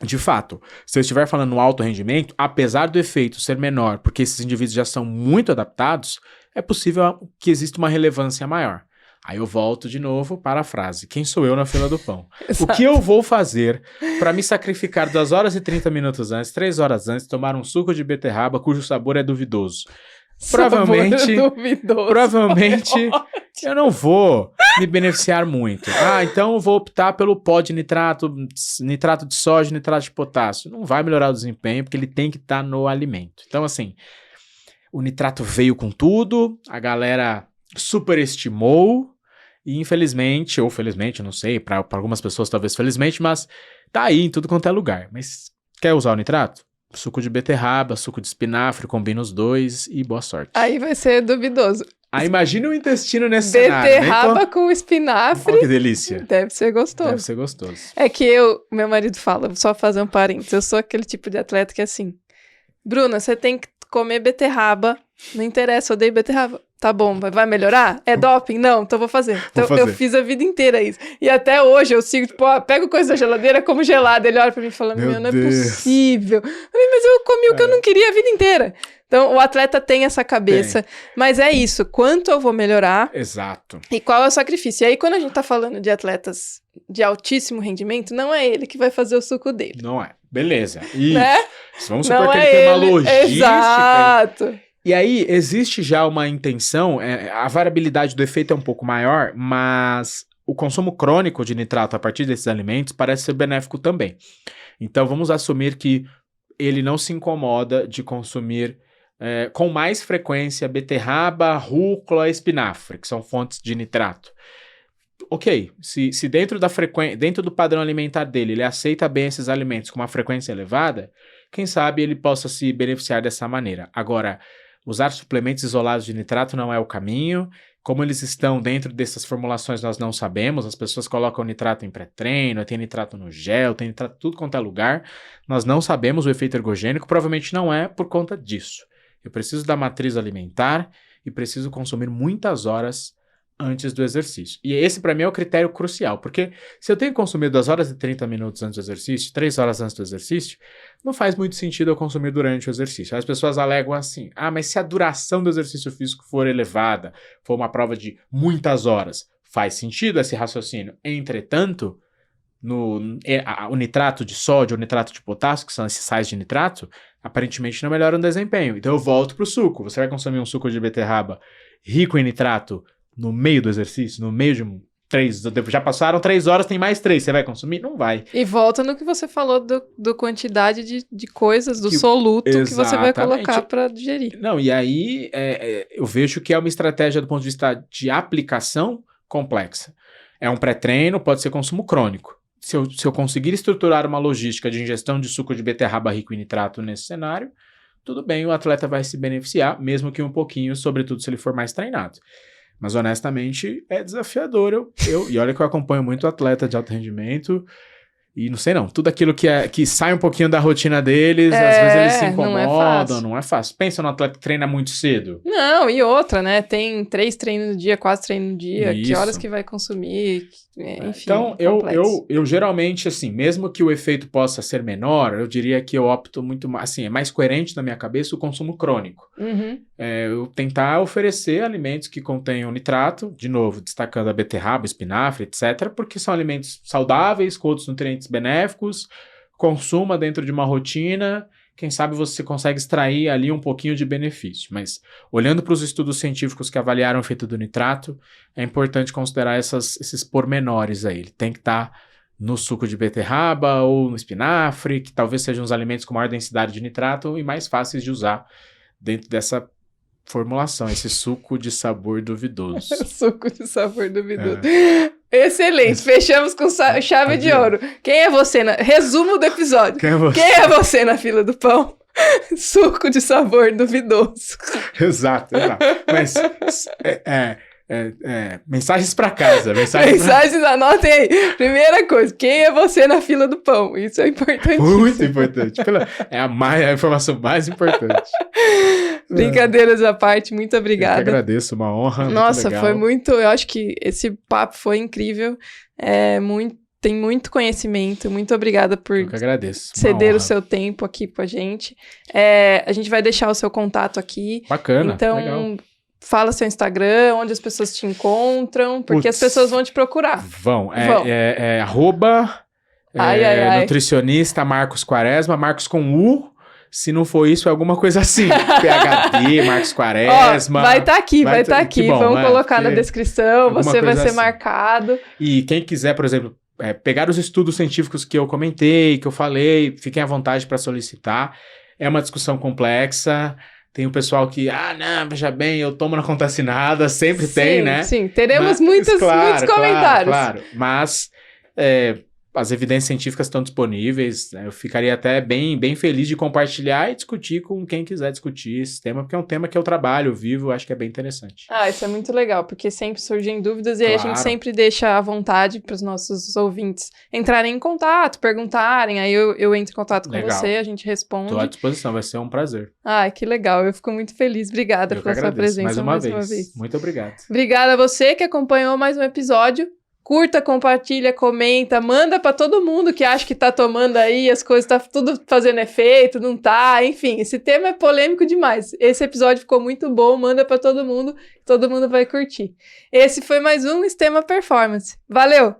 de fato, se eu estiver falando no alto rendimento, apesar do efeito ser menor, porque esses indivíduos já são muito adaptados, é possível que exista uma relevância maior. Aí eu volto de novo para a frase: quem sou eu na fila do pão? O que eu vou fazer para me sacrificar 2 horas e 30 minutos antes, 3 horas antes, tomar um suco de beterraba cujo sabor é duvidoso? Provavelmente eu não vou me beneficiar muito. Então eu vou optar pelo pó de nitrato de sódio, nitrato de potássio. Não vai melhorar o desempenho, porque ele tem que estar no alimento. Então, assim, o nitrato veio com tudo, a galera superestimou e infelizmente, ou felizmente, não sei, para algumas pessoas talvez felizmente, mas tá aí em tudo quanto é lugar. Mas quer usar o nitrato? Suco de beterraba, suco de espinafre, combina os dois e boa sorte. Aí vai ser duvidoso. Imagina o intestino nesse cenário. Beterraba com espinafre. Oh, que delícia. Deve ser gostoso. Deve ser gostoso. É que meu marido fala, vou só fazer um parênteses, eu sou aquele tipo de atleta que é assim: Bruna, você tem que comer beterraba, não interessa, eu odeio beterraba. Tá bom, vai melhorar? É doping? Não, então vou fazer. Então eu fiz a vida inteira isso. E até hoje eu sigo, tipo, pego coisa da geladeira como gelada. Ele olha pra mim e fala, meu, não é possível. Eu falei, mas eu comi o que eu não queria a vida inteira. Então o atleta tem essa cabeça. Mas é isso, quanto eu vou melhorar. Exato. E qual é o sacrifício? E aí quando a gente tá falando de atletas de altíssimo rendimento, não é ele que vai fazer o suco dele. Não é. Beleza. Isso. Né? Vamos supor que ele tem uma logística. Exato. E aí, existe já uma intenção, a variabilidade do efeito é um pouco maior, mas o consumo crônico de nitrato a partir desses alimentos parece ser benéfico também. Então, vamos assumir que ele não se incomoda de consumir com mais frequência beterraba, rúcula, espinafre, que são fontes de nitrato. Ok, se dentro do padrão alimentar dele, ele aceita bem esses alimentos com uma frequência elevada, quem sabe ele possa se beneficiar dessa maneira. Agora, usar suplementos isolados de nitrato não é o caminho. Como eles estão dentro dessas formulações, nós não sabemos. As pessoas colocam nitrato em pré-treino, tem nitrato no gel, tem nitrato tudo quanto é lugar. Nós não sabemos o efeito ergogênico, provavelmente não é por conta disso. Eu preciso da matriz alimentar e preciso consumir muitas horas antes do exercício. E esse, para mim, é o critério crucial, porque se eu tenho que consumir 2 horas e 30 minutos antes do exercício, 3 horas antes do exercício, não faz muito sentido eu consumir durante o exercício. As pessoas alegam assim, mas se a duração do exercício físico for elevada, for uma prova de muitas horas, Faz sentido esse raciocínio. Entretanto, o nitrato de sódio, o nitrato de potássio, que são esses sais de nitrato, aparentemente não melhoram o desempenho. Então eu volto pro suco. Você vai consumir um suco de beterraba rico em nitrato no meio do exercício, no meio de 3, já passaram 3 horas, tem mais 3, você vai consumir? Não vai. E volta no que você falou do quantidade de coisas, do soluto que você vai colocar para digerir. Não, e aí eu vejo que é uma estratégia do ponto de vista de aplicação complexa. É um pré-treino, pode ser consumo crônico. Se eu conseguir estruturar uma logística de ingestão de suco de beterraba rico em nitrato nesse cenário, tudo bem, o atleta vai se beneficiar, mesmo que um pouquinho, sobretudo se ele for mais treinado. Mas, honestamente, é desafiador. E olha que eu acompanho muito atleta de alto rendimento. E não sei não, tudo aquilo que sai um pouquinho da rotina deles, às vezes eles se incomodam, não é fácil. Pensa no atleta que treina muito cedo. Não, e outra, né? Tem 3 treinos no dia, 4 treinos no dia, Isso. Que horas que vai consumir, enfim. Então, eu geralmente, assim, mesmo que o efeito possa ser menor, eu diria que eu opto muito mais, assim, é mais coerente na minha cabeça o consumo crônico. Uhum. Eu tentar oferecer alimentos que contenham nitrato, de novo, destacando a beterraba, espinafre, etc., porque são alimentos saudáveis, com outros nutrientes benéficos, consuma dentro de uma rotina, quem sabe você consegue extrair ali um pouquinho de benefício. Mas, olhando para os estudos científicos que avaliaram o efeito do nitrato, é importante considerar esses pormenores aí. Ele tem que estar no suco de beterraba ou no espinafre, que talvez sejam os alimentos com maior densidade de nitrato e mais fáceis de usar dentro dessa formulação, esse suco de sabor duvidoso. Suco de sabor duvidoso. Excelente, fechamos com chave de ouro. Quem é você? Resumo do episódio. Quem é você na fila do pão? Suco de sabor duvidoso. Exato. Mas mensagens para casa. Mensagens, anotem aí. Primeira coisa, quem é você na fila do pão? Isso é importantíssimo. Muito importante. É a informação mais importante. Brincadeiras à parte, muito obrigada. Eu que agradeço, uma honra. Nossa, muito foi muito. Eu acho que esse papo foi incrível. Tem muito conhecimento. Muito obrigada por eu que agradeço. Ceder o seu tempo aqui com a gente. A gente vai deixar o seu contato aqui. Bacana. Então, legal. Fala seu Instagram, onde as pessoas te encontram, porque as pessoas vão te procurar. Vão. Arroba nutricionista Marcos Quaresma, Marcos com U. Se não for isso, é alguma coisa assim. PhD, Marcos Quaresma. Vai estar aqui, vai estar aqui. Bom, vamos colocar na descrição, você vai ser assim. marcado. E quem quiser, por exemplo, pegar os estudos científicos que eu comentei, que eu falei, fiquem à vontade para solicitar. É uma discussão complexa. Tem o pessoal que, não, veja bem, eu tomo, não acontece nada. Sempre tem, né? Sim, teremos muitos comentários. Claro. Mas as evidências científicas estão disponíveis, né? Eu ficaria até bem feliz de compartilhar e discutir com quem quiser discutir esse tema, porque é um tema que eu trabalho, vivo, acho que é bem interessante. Isso é muito legal, porque sempre surgem dúvidas e aí a gente sempre deixa à vontade para os nossos ouvintes entrarem em contato, perguntarem, aí eu entro em contato com você, a gente responde. Estou à disposição, vai ser um prazer. Que legal, eu fico muito feliz. Obrigada pela sua presença mais uma vez. Muito obrigado. Obrigada a você que acompanhou mais um episódio. Curta, compartilha, comenta, manda pra todo mundo que acha que tá tomando aí, as coisas tá tudo fazendo efeito, não tá, enfim, esse tema é polêmico demais. Esse episódio ficou muito bom, manda pra todo mundo vai curtir. Esse foi mais um Extrema Performance. Valeu!